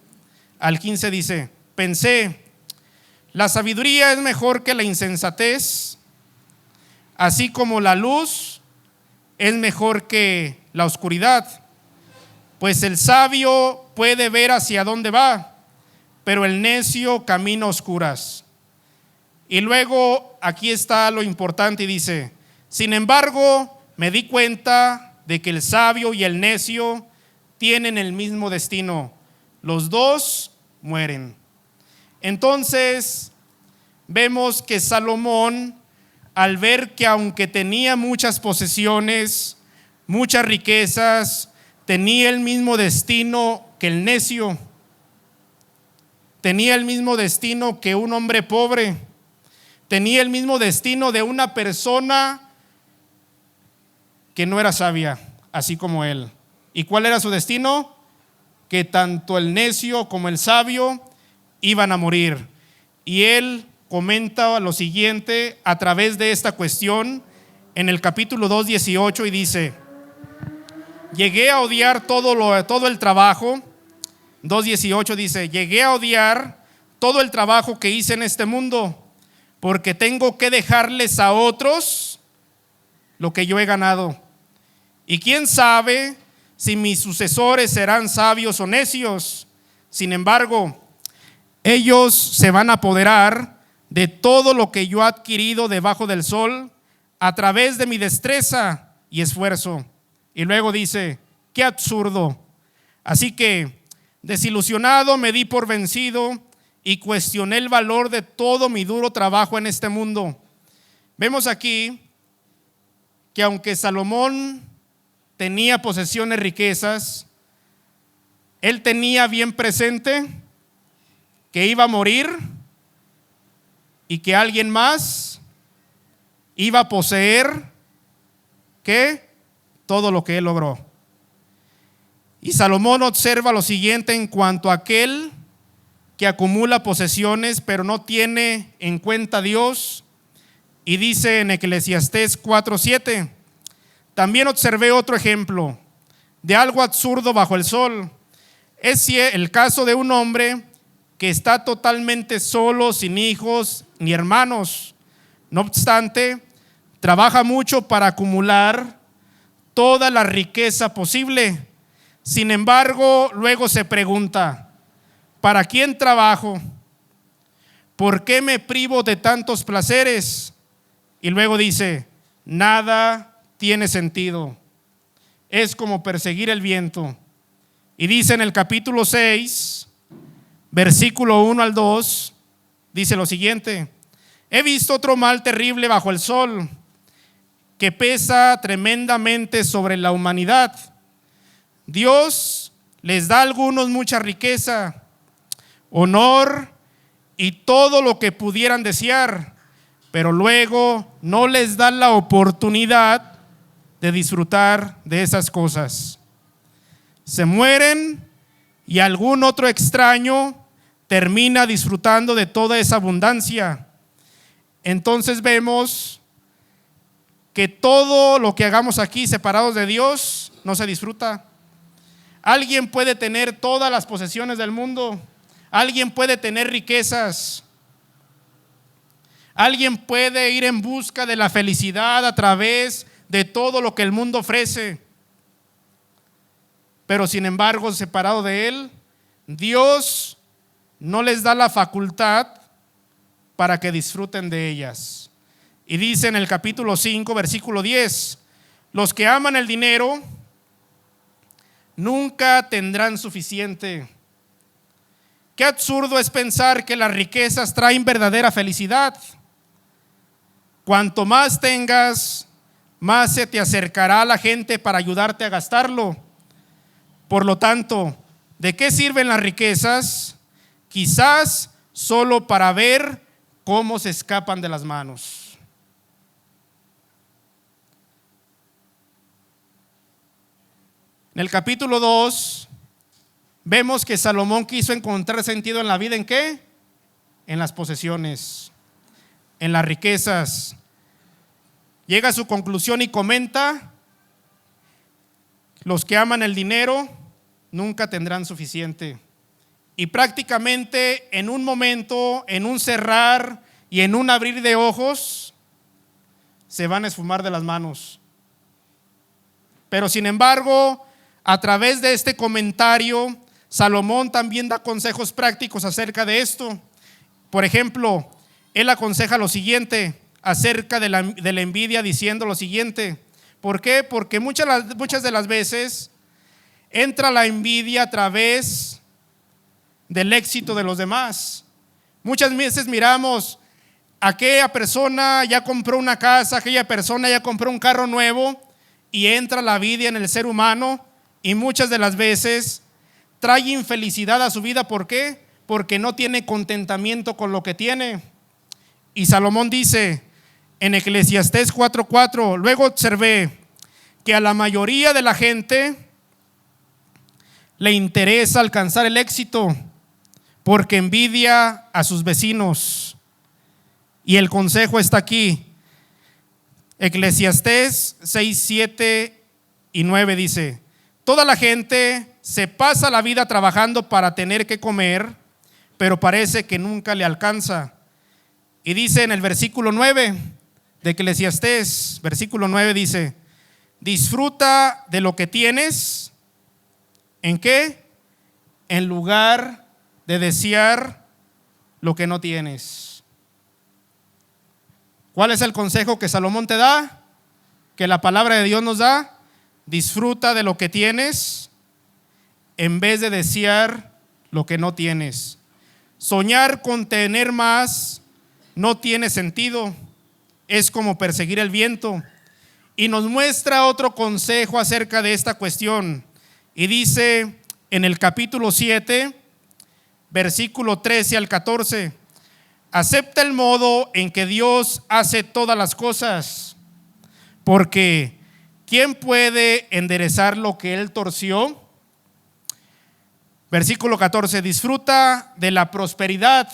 al 15, dice: pensé, la sabiduría es mejor que la insensatez, así como la luz es mejor que la oscuridad. Pues el sabio puede ver hacia dónde va, pero el necio camina a oscuras. Y luego aquí está lo importante y dice: sin embargo, me di cuenta de que el sabio y el necio tienen el mismo destino. Los dos mueren. Entonces, vemos que Salomón, al ver que aunque tenía muchas posesiones, muchas riquezas, tenía el mismo destino que el necio, tenía el mismo destino que un hombre pobre, tenía el mismo destino de una persona que no era sabia, así como él. ¿Y cuál era su destino? Que tanto el necio como el sabio iban a morir. Y él comenta lo siguiente a través de esta cuestión en el capítulo 2, 18, y dice: llegué a odiar todo el trabajo. 2:18 dice: llegué a odiar todo el trabajo que hice en este mundo, porque tengo que dejarles a otros lo que yo he ganado. Y quién sabe si mis sucesores serán sabios o necios. Sin embargo, ellos se van a apoderar de todo lo que yo he adquirido debajo del sol a través de mi destreza y esfuerzo. Y luego dice, qué absurdo. Así que, desilusionado, me di por vencido y cuestioné el valor de todo mi duro trabajo en este mundo. Vemos aquí que aunque Salomón tenía posesiones, riquezas, él tenía bien presente que iba a morir y que alguien más iba a poseer ¿qué? Todo lo que él logró. Y Salomón observa lo siguiente en cuanto a aquel que acumula posesiones pero no tiene en cuenta a Dios, y dice en Eclesiastés 4:7, también observé otro ejemplo de algo absurdo bajo el sol. Es el caso de un hombre que está totalmente solo, sin hijos ni hermanos. No obstante, trabaja mucho para acumular toda la riqueza posible. Sin embargo, luego se pregunta, ¿para quién trabajo? ¿Por qué me privo de tantos placeres? Y luego dice, nada tiene sentido. Es como perseguir el viento. Y dice en el capítulo 6, versículo 1 al 2, dice lo siguiente: he visto otro mal terrible bajo el sol, que pesa tremendamente sobre la humanidad. Dios les da a algunos mucha riqueza, honor y todo lo que pudieran desear, pero luego no les da la oportunidad de disfrutar de esas cosas. Se mueren y algún otro extraño termina disfrutando de toda esa abundancia. Entonces vemos que todo lo que hagamos aquí separados de Dios no se disfruta. Alguien puede tener todas las posesiones del mundo, alguien puede tener riquezas, alguien puede ir en busca de la felicidad a través de todo lo que el mundo ofrece, pero sin embargo, separado de Él, Dios no les da la facultad para que disfruten de ellas. Y dice en el capítulo 5, versículo 10, los que aman el dinero nunca tendrán suficiente. Qué absurdo es pensar que las riquezas traen verdadera felicidad. Cuanto más tengas, más se te acercará la gente para ayudarte a gastarlo. Por lo tanto, ¿de qué sirven las riquezas? Quizás solo para ver cómo se escapan de las manos. En el capítulo 2 vemos que Salomón quiso encontrar sentido en la vida. ¿En qué? En las posesiones, en las riquezas. Llega a su conclusión y comenta: los que aman el dinero nunca tendrán suficiente. Y prácticamente en un momento, en un cerrar y en un abrir de ojos, se van a esfumar de las manos. Pero sin embargo, a través de este comentario, Salomón también da consejos prácticos acerca de esto. Por ejemplo, él aconseja lo siguiente acerca de la envidia, diciendo lo siguiente. ¿Por qué? Porque muchas de las veces entra la envidia a través del éxito de los demás. Muchas veces miramos, aquella persona ya compró una casa, aquella persona ya compró un carro nuevo, y entra la envidia en el ser humano, y muchas de las veces trae infelicidad a su vida. ¿Por qué? Porque no tiene contentamiento con lo que tiene. Y Salomón dice en Eclesiastés 4:4, luego observé que a la mayoría de la gente le interesa alcanzar el éxito porque envidia a sus vecinos. Y el consejo está aquí. Eclesiastés 6, 7 y 9 dice: toda la gente se pasa la vida trabajando para tener que comer, pero parece que nunca le alcanza. Y dice en el versículo 9 de Eclesiastés, versículo 9 dice: disfruta de lo que tienes. ¿En qué? En lugar de desear lo que no tienes. ¿Cuál es el consejo que Salomón te da? Que la palabra de Dios nos da. disfruta de lo que tienes en vez de desear lo que no tienes. Soñar con tener más no tiene sentido, es como perseguir el viento. Y nos muestra otro consejo acerca de esta cuestión. Y dice en el capítulo 7, versículo 13 al 14: acepta el modo en que Dios hace todas las cosas, porque ¿quién puede enderezar lo que Él torció? Versículo 14: disfruta de la prosperidad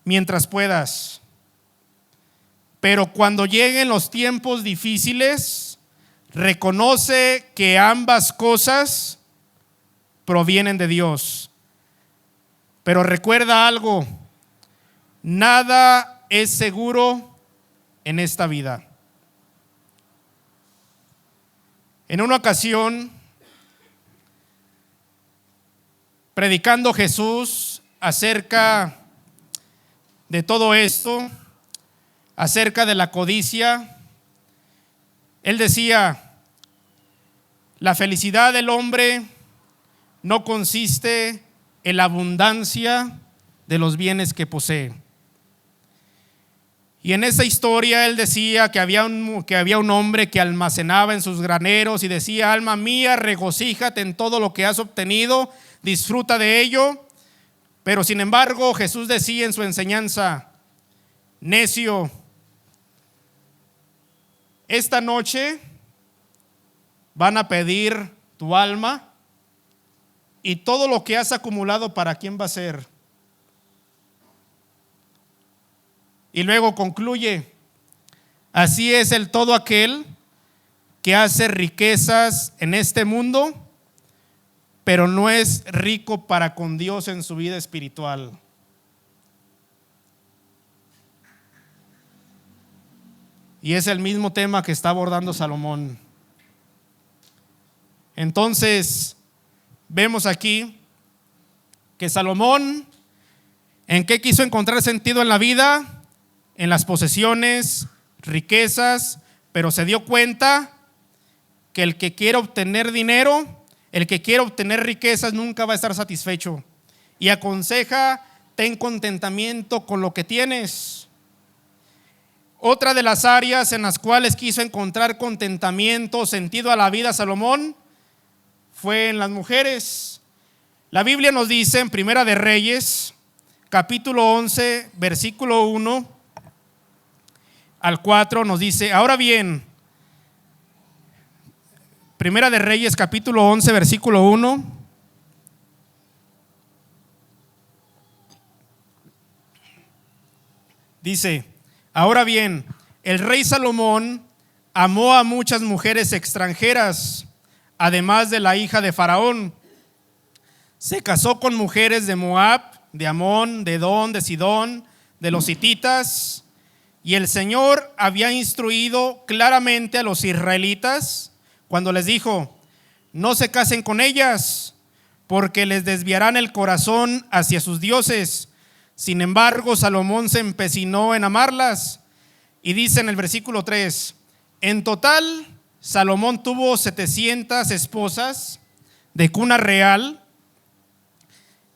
mientras puedas, pero cuando lleguen los tiempos difíciles, reconoce que ambas cosas provienen de Dios. Pero recuerda algo: nada es seguro en esta vida. En una ocasión, predicando Jesús acerca de todo esto, acerca de la codicia, Él decía: la felicidad del hombre no consiste en la abundancia de los bienes que posee. Y en esa historia Él decía que había un hombre que almacenaba en sus graneros y decía: alma mía, regocíjate en todo lo que has obtenido, disfruta de ello. Pero sin embargo, Jesús decía en su enseñanza: necio, esta noche van a pedir tu alma, y todo lo que has acumulado, ¿para quién va a ser? Y luego concluye: así es el todo aquel que hace riquezas en este mundo, pero no es rico para con Dios en su vida espiritual. Y es el mismo tema que está abordando Salomón. Entonces, vemos aquí que Salomón, ¿en qué quiso encontrar sentido en la vida? En las posesiones, riquezas, pero se dio cuenta que el que quiere obtener dinero, el que quiere obtener riquezas, nunca va a estar satisfecho. Y aconseja: ten contentamiento con lo que tienes. Otra de las áreas en las cuales quiso encontrar contentamiento, sentido a la vida Salomón, fue en las mujeres. La Biblia nos dice en Primera de Reyes, capítulo 11, versículo 1 al 4, nos dice: ahora bien, Primera de Reyes, capítulo 11, versículo 1. Dice: ahora bien, el rey Salomón amó a muchas mujeres extranjeras, además de la hija de Faraón. Se casó con mujeres de Moab, de Amón, de Edom, de Sidón, de los hititas. Y el Señor había instruido claramente a los israelitas cuando les dijo: no se casen con ellas, porque les desviarán el corazón hacia sus dioses. Sin embargo, Salomón se empecinó en amarlas. Y dice en el versículo 3: en total, Salomón tuvo 700 esposas de cuna real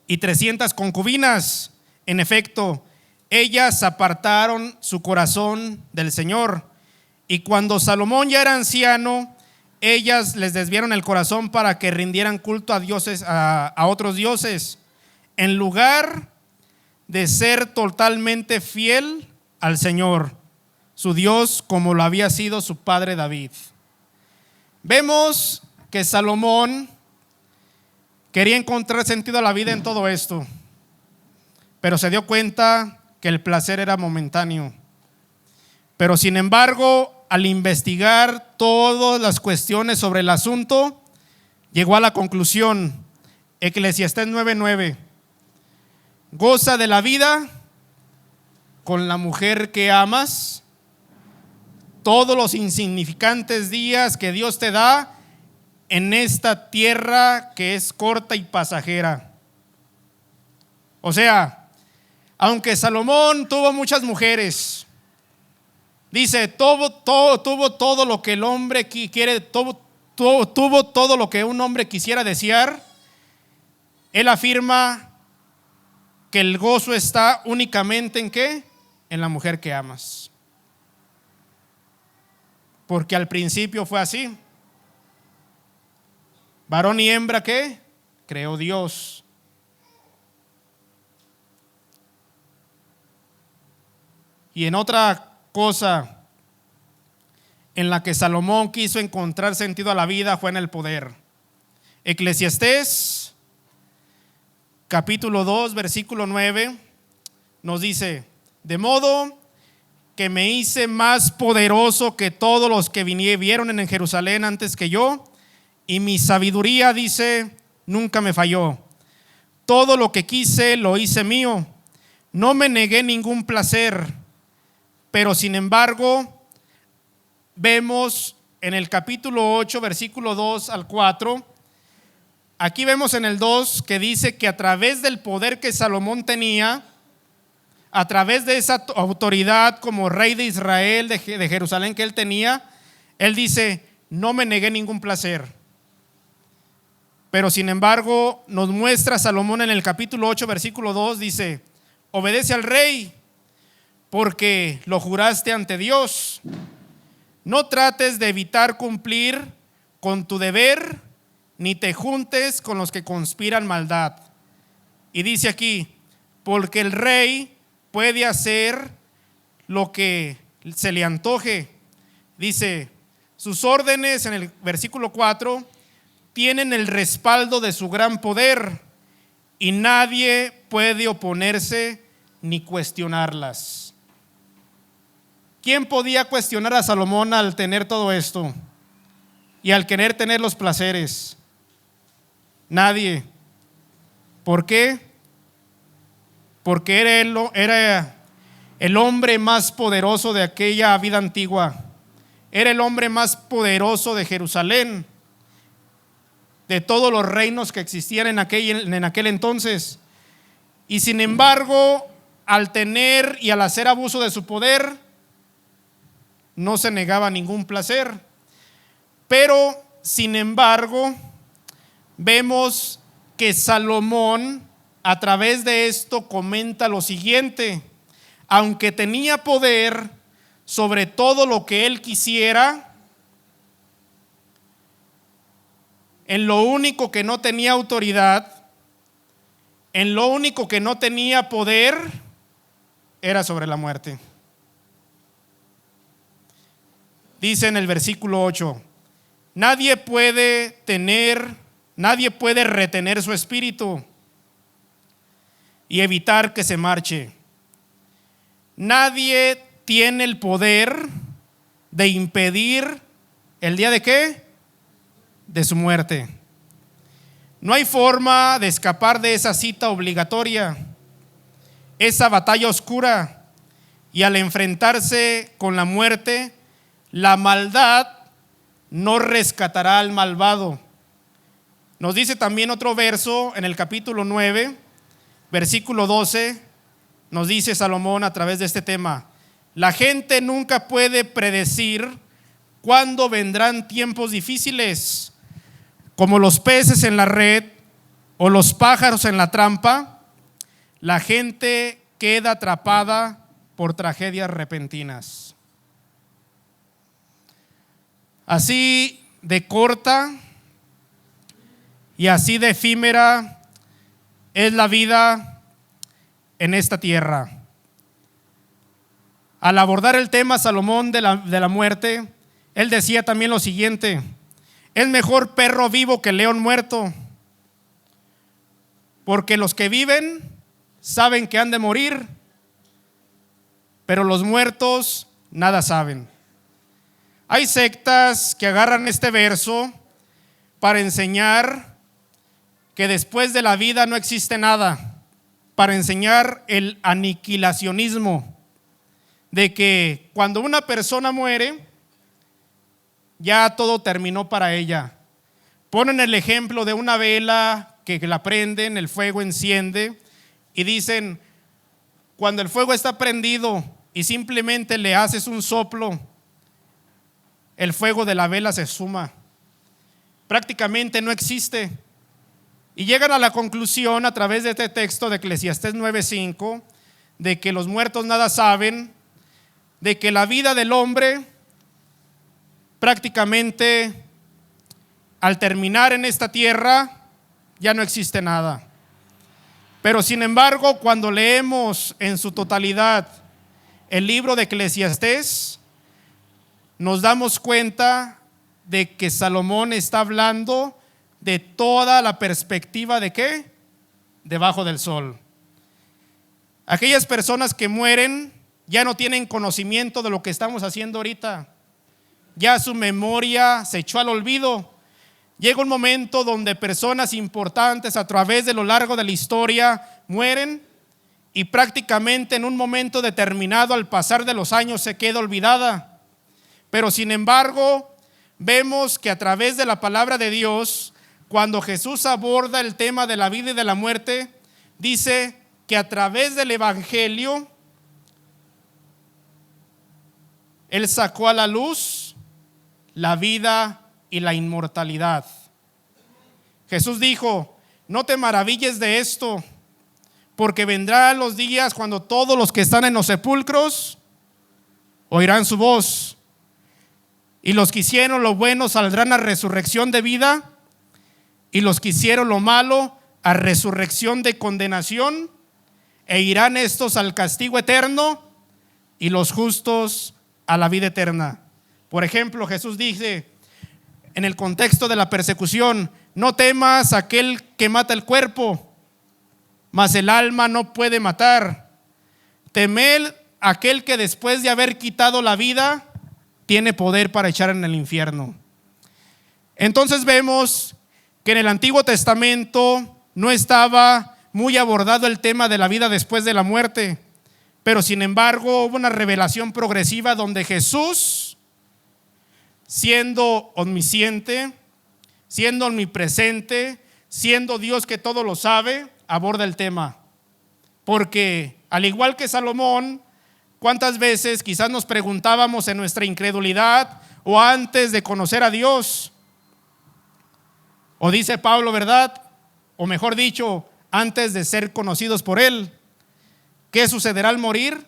y 300 concubinas. En efecto, ellas apartaron su corazón del Señor. Y cuando Salomón ya era anciano, ellas les desviaron el corazón para que rindieran culto a dioses, a otros dioses, en lugar de ser totalmente fiel al Señor, su Dios, como lo había sido su padre David. Vemos que Salomón quería encontrar sentido a la vida en todo esto, pero se dio cuenta que el placer era momentáneo. Pero sin embargo, al investigar todas las cuestiones sobre el asunto, llegó a la conclusión. Eclesiastés 9:9: goza de la vida con la mujer que amas todos los insignificantes días que Dios te da en esta tierra que es corta y pasajera. O sea, aunque Salomón tuvo muchas mujeres Dice, tuvo todo lo que el hombre quiere, tuvo todo lo que un hombre quisiera desear. Él afirma que el gozo está únicamente ¿en qué? En la mujer que amas. Porque al principio fue así. Varón y hembra, ¿qué? Creó Dios. Y en otra cosa en la que Salomón quiso encontrar sentido a la vida fue en el poder. Eclesiastés capítulo 2 versículo 9 nos dice: de modo que me hice más poderoso que todos los que vieron en Jerusalén antes que yo, y mi sabiduría, dice, nunca me falló. Todo lo que quise lo hice mío, no me negué ningún placer. Pero sin embargo, vemos en el capítulo 8, versículo 2 al 4, aquí vemos en el 2 que dice que a través del poder que Salomón tenía, a través de esa autoridad como rey de Israel, de Jerusalén que él tenía, él dice, no me negué ningún placer. Pero sin embargo, nos muestra Salomón en el capítulo 8, versículo 2, dice, obedece al rey, porque lo juraste ante Dios. No trates de evitar cumplir con tu deber, ni te juntes con los que conspiran maldad. Y dice aquí, porque el rey puede hacer lo que se le antoje. Dice, sus órdenes en el versículo 4 tienen el respaldo de su gran poder y nadie puede oponerse ni cuestionarlas. ¿Quién podía cuestionar a Salomón al tener todo esto y al querer tener los placeres? Nadie. ¿Por qué? Porque era el hombre más poderoso de aquella vida antigua. Era el hombre más poderoso de Jerusalén, de todos los reinos que existían en aquel entonces. Y sin embargo, al tener y al hacer abuso de su poder, no se negaba ningún placer. Pero sin embargo, vemos que Salomón a través de esto comenta lo siguiente: aunque tenía poder sobre todo lo que él quisiera, en lo único que no tenía autoridad, en lo único que no tenía poder, era sobre la muerte. Dice en el versículo 8, nadie puede retener su espíritu y evitar que se marche. Nadie tiene el poder de impedir el día de ¿qué? De su muerte. No hay forma de escapar de esa cita obligatoria, esa batalla oscura, y al enfrentarse con la muerte, la maldad no rescatará al malvado. Nos dice también otro verso en el capítulo 9, versículo 12, nos dice Salomón a través de este tema: la gente nunca puede predecir cuándo vendrán tiempos difíciles, como los peces en la red o los pájaros en la trampa. La gente queda atrapada por tragedias repentinas. Así de corta y así de efímera es la vida en esta tierra. Al abordar el tema Salomón de la muerte, él decía también lo siguiente: es mejor perro vivo que león muerto, porque los que viven saben que han de morir, pero los muertos nada saben. Hay sectas que agarran este verso para enseñar que después de la vida no existe nada, para enseñar el aniquilacionismo, de que cuando una persona muere, ya todo terminó para ella. Ponen el ejemplo de una vela que la prenden, el fuego enciende, y dicen, cuando el fuego está prendido, y simplemente le haces un soplo, el fuego de la vela se suma. Prácticamente no existe. Y llegan a la conclusión a través de este texto de Eclesiastés 9:5 de que los muertos nada saben, de que la vida del hombre prácticamente al terminar en esta tierra ya no existe nada. Pero sin embargo, cuando leemos en su totalidad el libro de Eclesiastés, nos damos cuenta de que Salomón está hablando de toda la perspectiva de ¿qué? Debajo del sol. Aquellas personas que mueren ya no tienen conocimiento de lo que estamos haciendo ahorita. Ya su memoria se echó al olvido. Llega un momento donde personas importantes a través de lo largo de la historia mueren y prácticamente en un momento determinado, al pasar de los años, se queda olvidada. Pero sin embargo, vemos que a través de la palabra de Dios, cuando Jesús aborda el tema de la vida y de la muerte, dice que a través del evangelio Él sacó a la luz la vida y la inmortalidad. Jesús dijo: no te maravilles de esto, porque vendrán los días cuando todos los que están en los sepulcros oirán su voz, y los que hicieron lo bueno saldrán a resurrección de vida, y los que hicieron lo malo a resurrección de condenación, e irán estos al castigo eterno y los justos a la vida eterna. Por ejemplo, Jesús dice en el contexto de la persecución: no temas aquel que mata el cuerpo, mas el alma no puede matar. Temed aquel que después de haber quitado la vida tiene poder para echar en el infierno. Entonces vemos que en el Antiguo Testamento no estaba muy abordado el tema de la vida después de la muerte, pero sin embargo hubo una revelación progresiva donde Jesús, siendo omnisciente, siendo omnipresente, siendo Dios que todo lo sabe, aborda el tema. Porque al igual que Salomón, ¿cuántas veces quizás nos preguntábamos en nuestra incredulidad o antes de conocer a Dios? O dice Pablo, ¿verdad? O mejor dicho, antes de ser conocidos por Él, ¿qué sucederá al morir?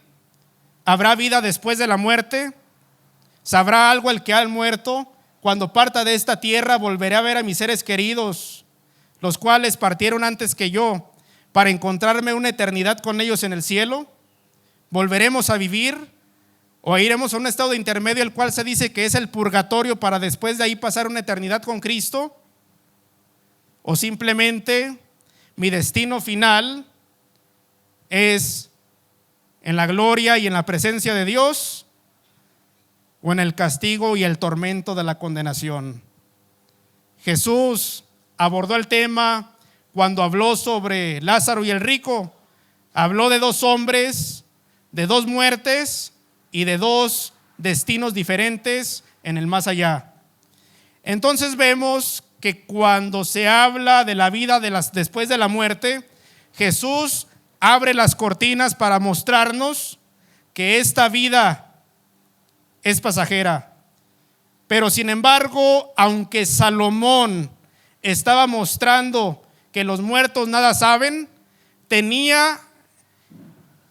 ¿Habrá vida después de la muerte? ¿Sabrá algo el que ha muerto? Cuando parta de esta tierra volveré a ver a mis seres queridos, los cuales partieron antes que yo, para encontrarme una eternidad con ellos en el cielo. ¿Volveremos a vivir? ¿O iremos a un estado intermedio, el cual se dice que es el purgatorio, para después de ahí pasar una eternidad con Cristo? ¿O simplemente mi destino final es en la gloria y en la presencia de Dios, o en el castigo y el tormento de la condenación? Jesús abordó el tema cuando habló sobre Lázaro y el rico. Habló de dos hombres, de dos muertes y de dos destinos diferentes en el más allá. Entonces vemos que cuando se habla de la vida después de la muerte, Jesús abre las cortinas para mostrarnos que esta vida es pasajera. Pero sin embargo, aunque Salomón estaba mostrando que los muertos nada saben, tenía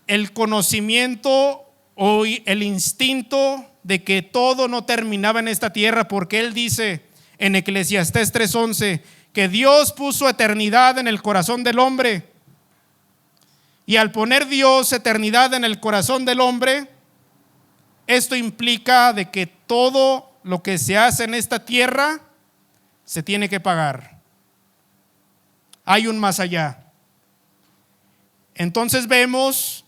el conocimiento o el instinto de que todo no terminaba en esta tierra, porque él dice en Eclesiastés 3:11 que Dios puso eternidad en el corazón del hombre. Y al poner Dios eternidad en el corazón del hombre, esto implica de que todo lo que se hace en esta tierra se tiene que pagar. Hay un más allá. Entonces vemos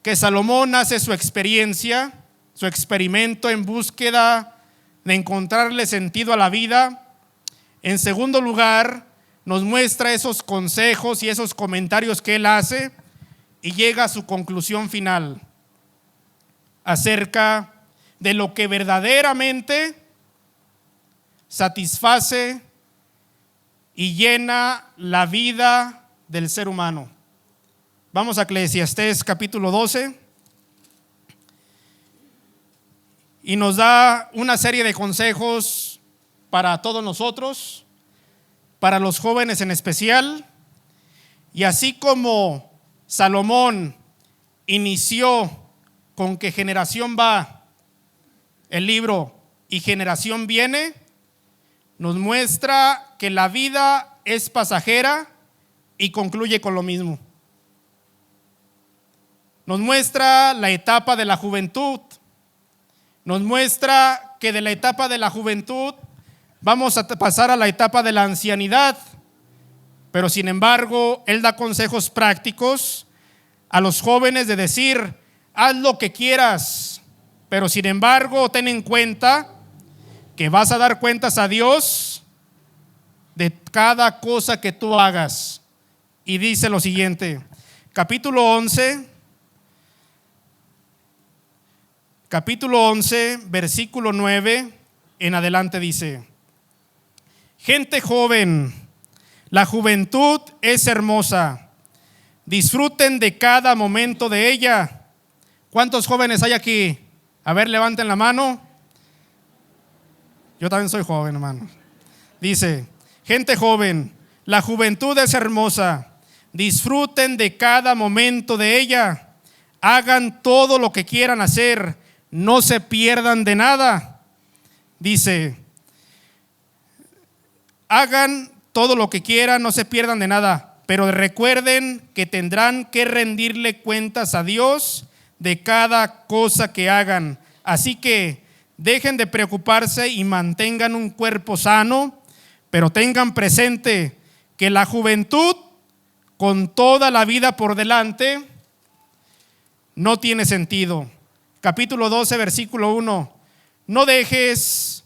que Salomón hace su experiencia, su experimento en búsqueda de encontrarle sentido a la vida. En segundo lugar, nos muestra esos consejos y esos comentarios que él hace y llega a su conclusión final acerca de lo que verdaderamente satisface y llena la vida del ser humano. Vamos a Eclesiastés capítulo 12. y nos da una serie de consejos para todos nosotros, para los jóvenes en especial. Y así como Salomón inició con que generación va el libro y generación viene, nos muestra que la vida es pasajera y concluye con lo mismo. Nos muestra la etapa de la juventud, nos muestra que de la etapa de la juventud vamos a pasar a la etapa de la ancianidad, pero sin embargo él da consejos prácticos a los jóvenes de decir: haz lo que quieras, pero sin embargo ten en cuenta que vas a dar cuentas a Dios de cada cosa que tú hagas. Y dice lo siguiente, capítulo 11, versículo 9 en adelante dice: gente joven, la juventud es hermosa, disfruten de cada momento de ella. ¿Cuántos jóvenes hay aquí? A ver, levanten la mano. Yo también soy joven, hermano. Dice: gente joven, la juventud es hermosa, disfruten de cada momento de ella, hagan todo lo que quieran hacer, no se pierdan de nada. Dice: hagan todo lo que quieran, no se pierdan de nada, pero recuerden que tendrán que rendirle cuentas a Dios de cada cosa que hagan. Así que dejen de preocuparse y mantengan un cuerpo sano, pero tengan presente que la juventud, con toda la vida por delante, no tiene sentido. Capítulo 12, versículo 1: no dejes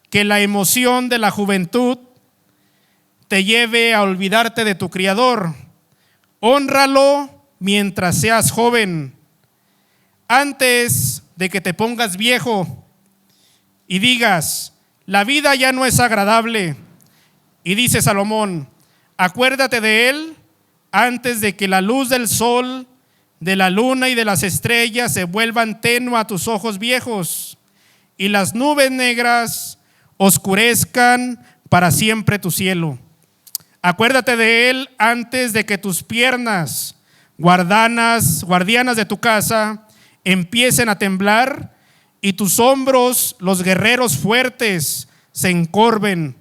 que la emoción de la juventud te lleve a olvidarte de tu Criador. Hónralo mientras seas joven, antes de que te pongas viejo y digas: la vida ya no es agradable. Y dice Salomón: acuérdate de él antes de que la luz del sol, de la luna y de las estrellas se vuelvan tenue a tus ojos viejos y las nubes negras oscurezcan para siempre tu cielo. Acuérdate de él antes de que tus piernas, guardianas de tu casa, empiecen a temblar y tus hombros, los guerreros fuertes, se encorven.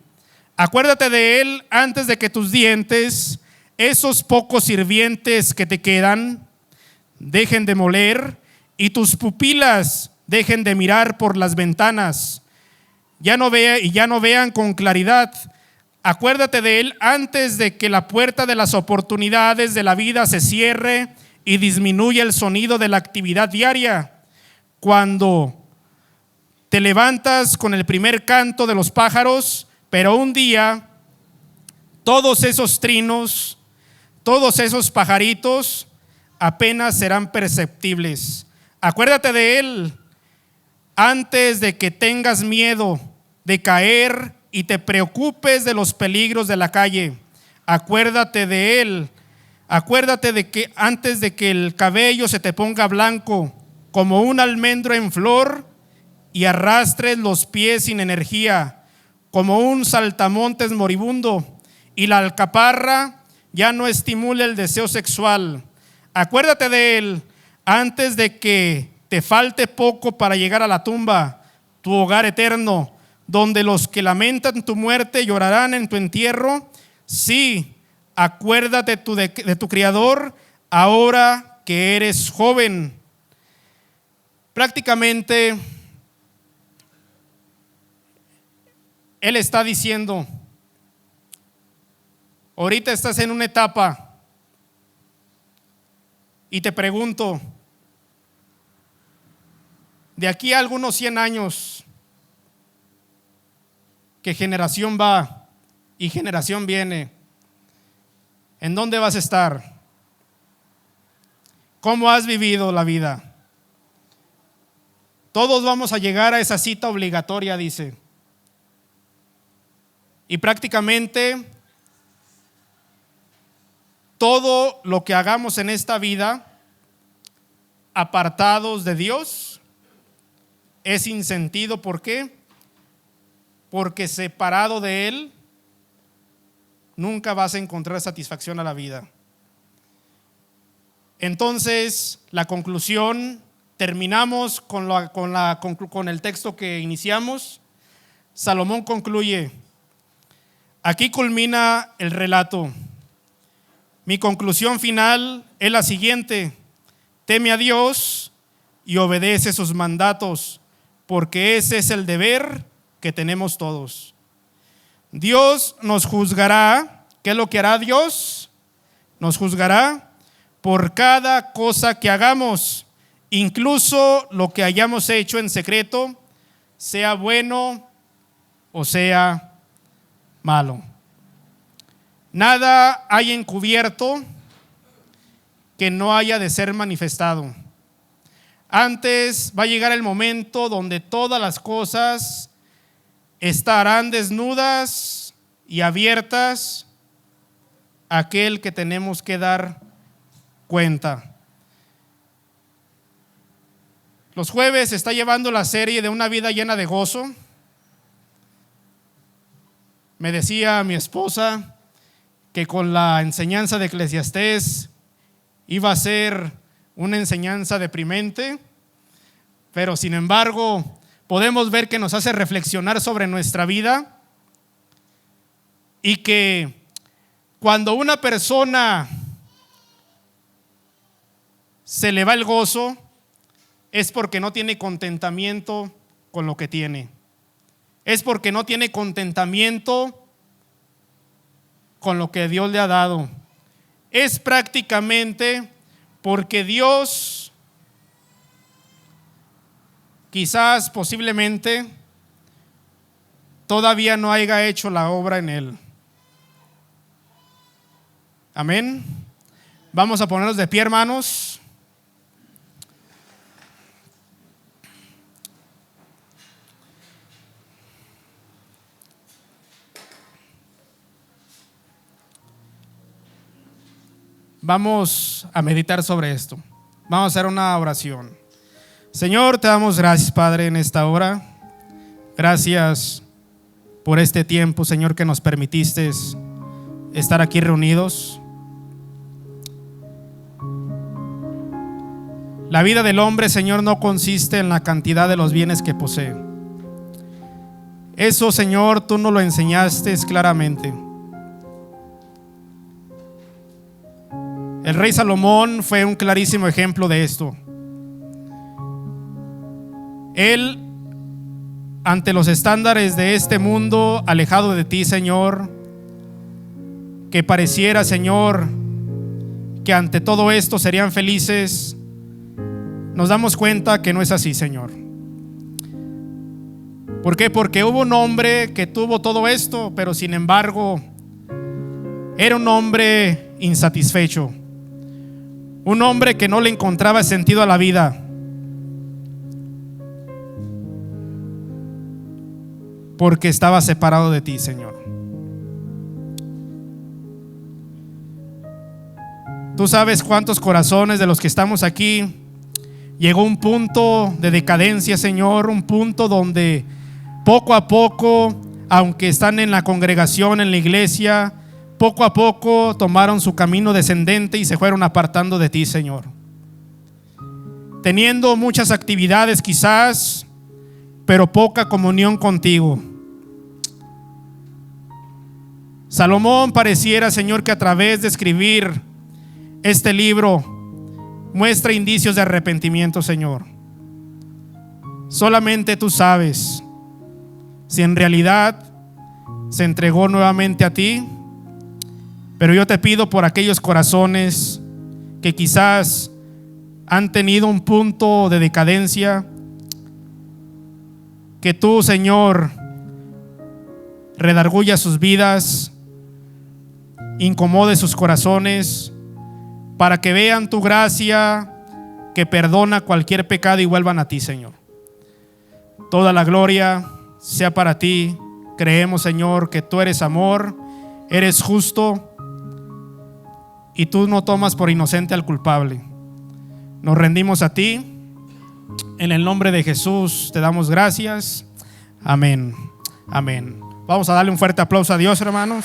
Acuérdate de él antes de que tus dientes, esos pocos sirvientes que te quedan, dejen de moler y tus pupilas dejen de mirar por las ventanas, ya no vean con claridad. Acuérdate de él antes de que la puerta de las oportunidades de la vida se cierre y disminuya el sonido de la actividad diaria. Cuando te levantas con el primer canto de los pájaros, pero un día todos esos trinos, todos esos pajaritos apenas serán perceptibles. Acuérdate de él antes de que tengas miedo de caer y te preocupes de los peligros de la calle. Acuérdate de él, acuérdate de que antes de que el cabello se te ponga blanco como un almendro en flor y arrastres los pies sin energía como un saltamontes moribundo y la alcaparra ya no estimule el deseo sexual. Acuérdate de él antes de que te falte poco para llegar a la tumba, tu hogar eterno, donde los que lamentan tu muerte llorarán en tu entierro. Sí, acuérdate de tu Criador ahora que eres joven. Prácticamente él está diciendo: ahorita estás en una etapa y te pregunto, de aquí a algunos 100 años, que generación va y generación viene, ¿en dónde vas a estar? ¿Cómo has vivido la vida? Todos vamos a llegar a esa cita obligatoria, dice. Y prácticamente todo lo que hagamos en esta vida, apartados de Dios, es sin sentido. ¿Por qué? Porque separado de Él nunca vas a encontrar satisfacción a la vida. Entonces, la conclusión, terminamos con el texto que iniciamos. Salomón concluye: aquí culmina el relato. Mi conclusión final es la siguiente: teme a Dios y obedece sus mandatos, porque ese es el deber que tenemos todos. Dios nos juzgará. ¿Qué es lo que hará Dios? Nos juzgará por cada cosa que hagamos, incluso lo que hayamos hecho en secreto, sea bueno o sea malo. Nada hay encubierto que no haya de ser manifestado. Antes va a llegar el momento donde todas las cosas estarán desnudas y abiertas a aquel que tenemos que dar cuenta. Los jueves se está llevando la serie de una vida llena de gozo. Me decía mi esposa que con la enseñanza de Eclesiastés iba a ser una enseñanza deprimente, pero sin embargo podemos ver que nos hace reflexionar sobre nuestra vida, y que cuando una persona se le va el gozo es porque no tiene contentamiento con lo que tiene. Es porque no tiene contentamiento con lo que Dios le ha dado. Es prácticamente porque Dios, quizás, posiblemente, todavía no haya hecho la obra en él. Amén. Vamos a ponernos de pie, hermanos. Vamos a meditar sobre esto. Vamos a hacer una oración. Señor, te damos gracias, Padre, en esta hora. Gracias por este tiempo, Señor, que nos permitiste estar aquí reunidos. La vida del hombre, Señor, no consiste en la cantidad de los bienes que posee. Eso, Señor, tú nos lo enseñaste claramente. El rey Salomón fue un clarísimo ejemplo de esto. Él, ante los estándares de este mundo, alejado de ti, Señor, que pareciera, Señor, que ante todo esto serían felices, nos damos cuenta que no es así, Señor. ¿Por qué? Porque hubo un hombre que tuvo todo esto, pero sin embargo era un hombre insatisfecho, un hombre que no le encontraba sentido a la vida, porque estaba separado de ti, Señor. Tú sabes cuántos corazones de los que estamos aquí llegó un punto de decadencia, Señor, un punto donde poco a poco, aunque están en la congregación, en la iglesia, poco a poco tomaron su camino descendente y se fueron apartando de ti, Señor. Teniendo muchas actividades quizás, pero poca comunión contigo. Salomón pareciera, Señor, que a través de escribir este libro muestra indicios de arrepentimiento, Señor. Solamente tú sabes si en realidad se entregó nuevamente a ti. Pero yo te pido por aquellos corazones que quizás han tenido un punto de decadencia, que tú, Señor, redarguya sus vidas, incomode sus corazones, para que vean tu gracia que perdona cualquier pecado y vuelvan a ti, Señor. Toda la gloria sea para ti. Creemos, Señor, que tú eres amor, eres justo, y tú no tomas por inocente al culpable. Nos rendimos a ti En el nombre de Jesús te damos gracias. Amén. Amén. Vamos a darle un fuerte aplauso a Dios, hermanos.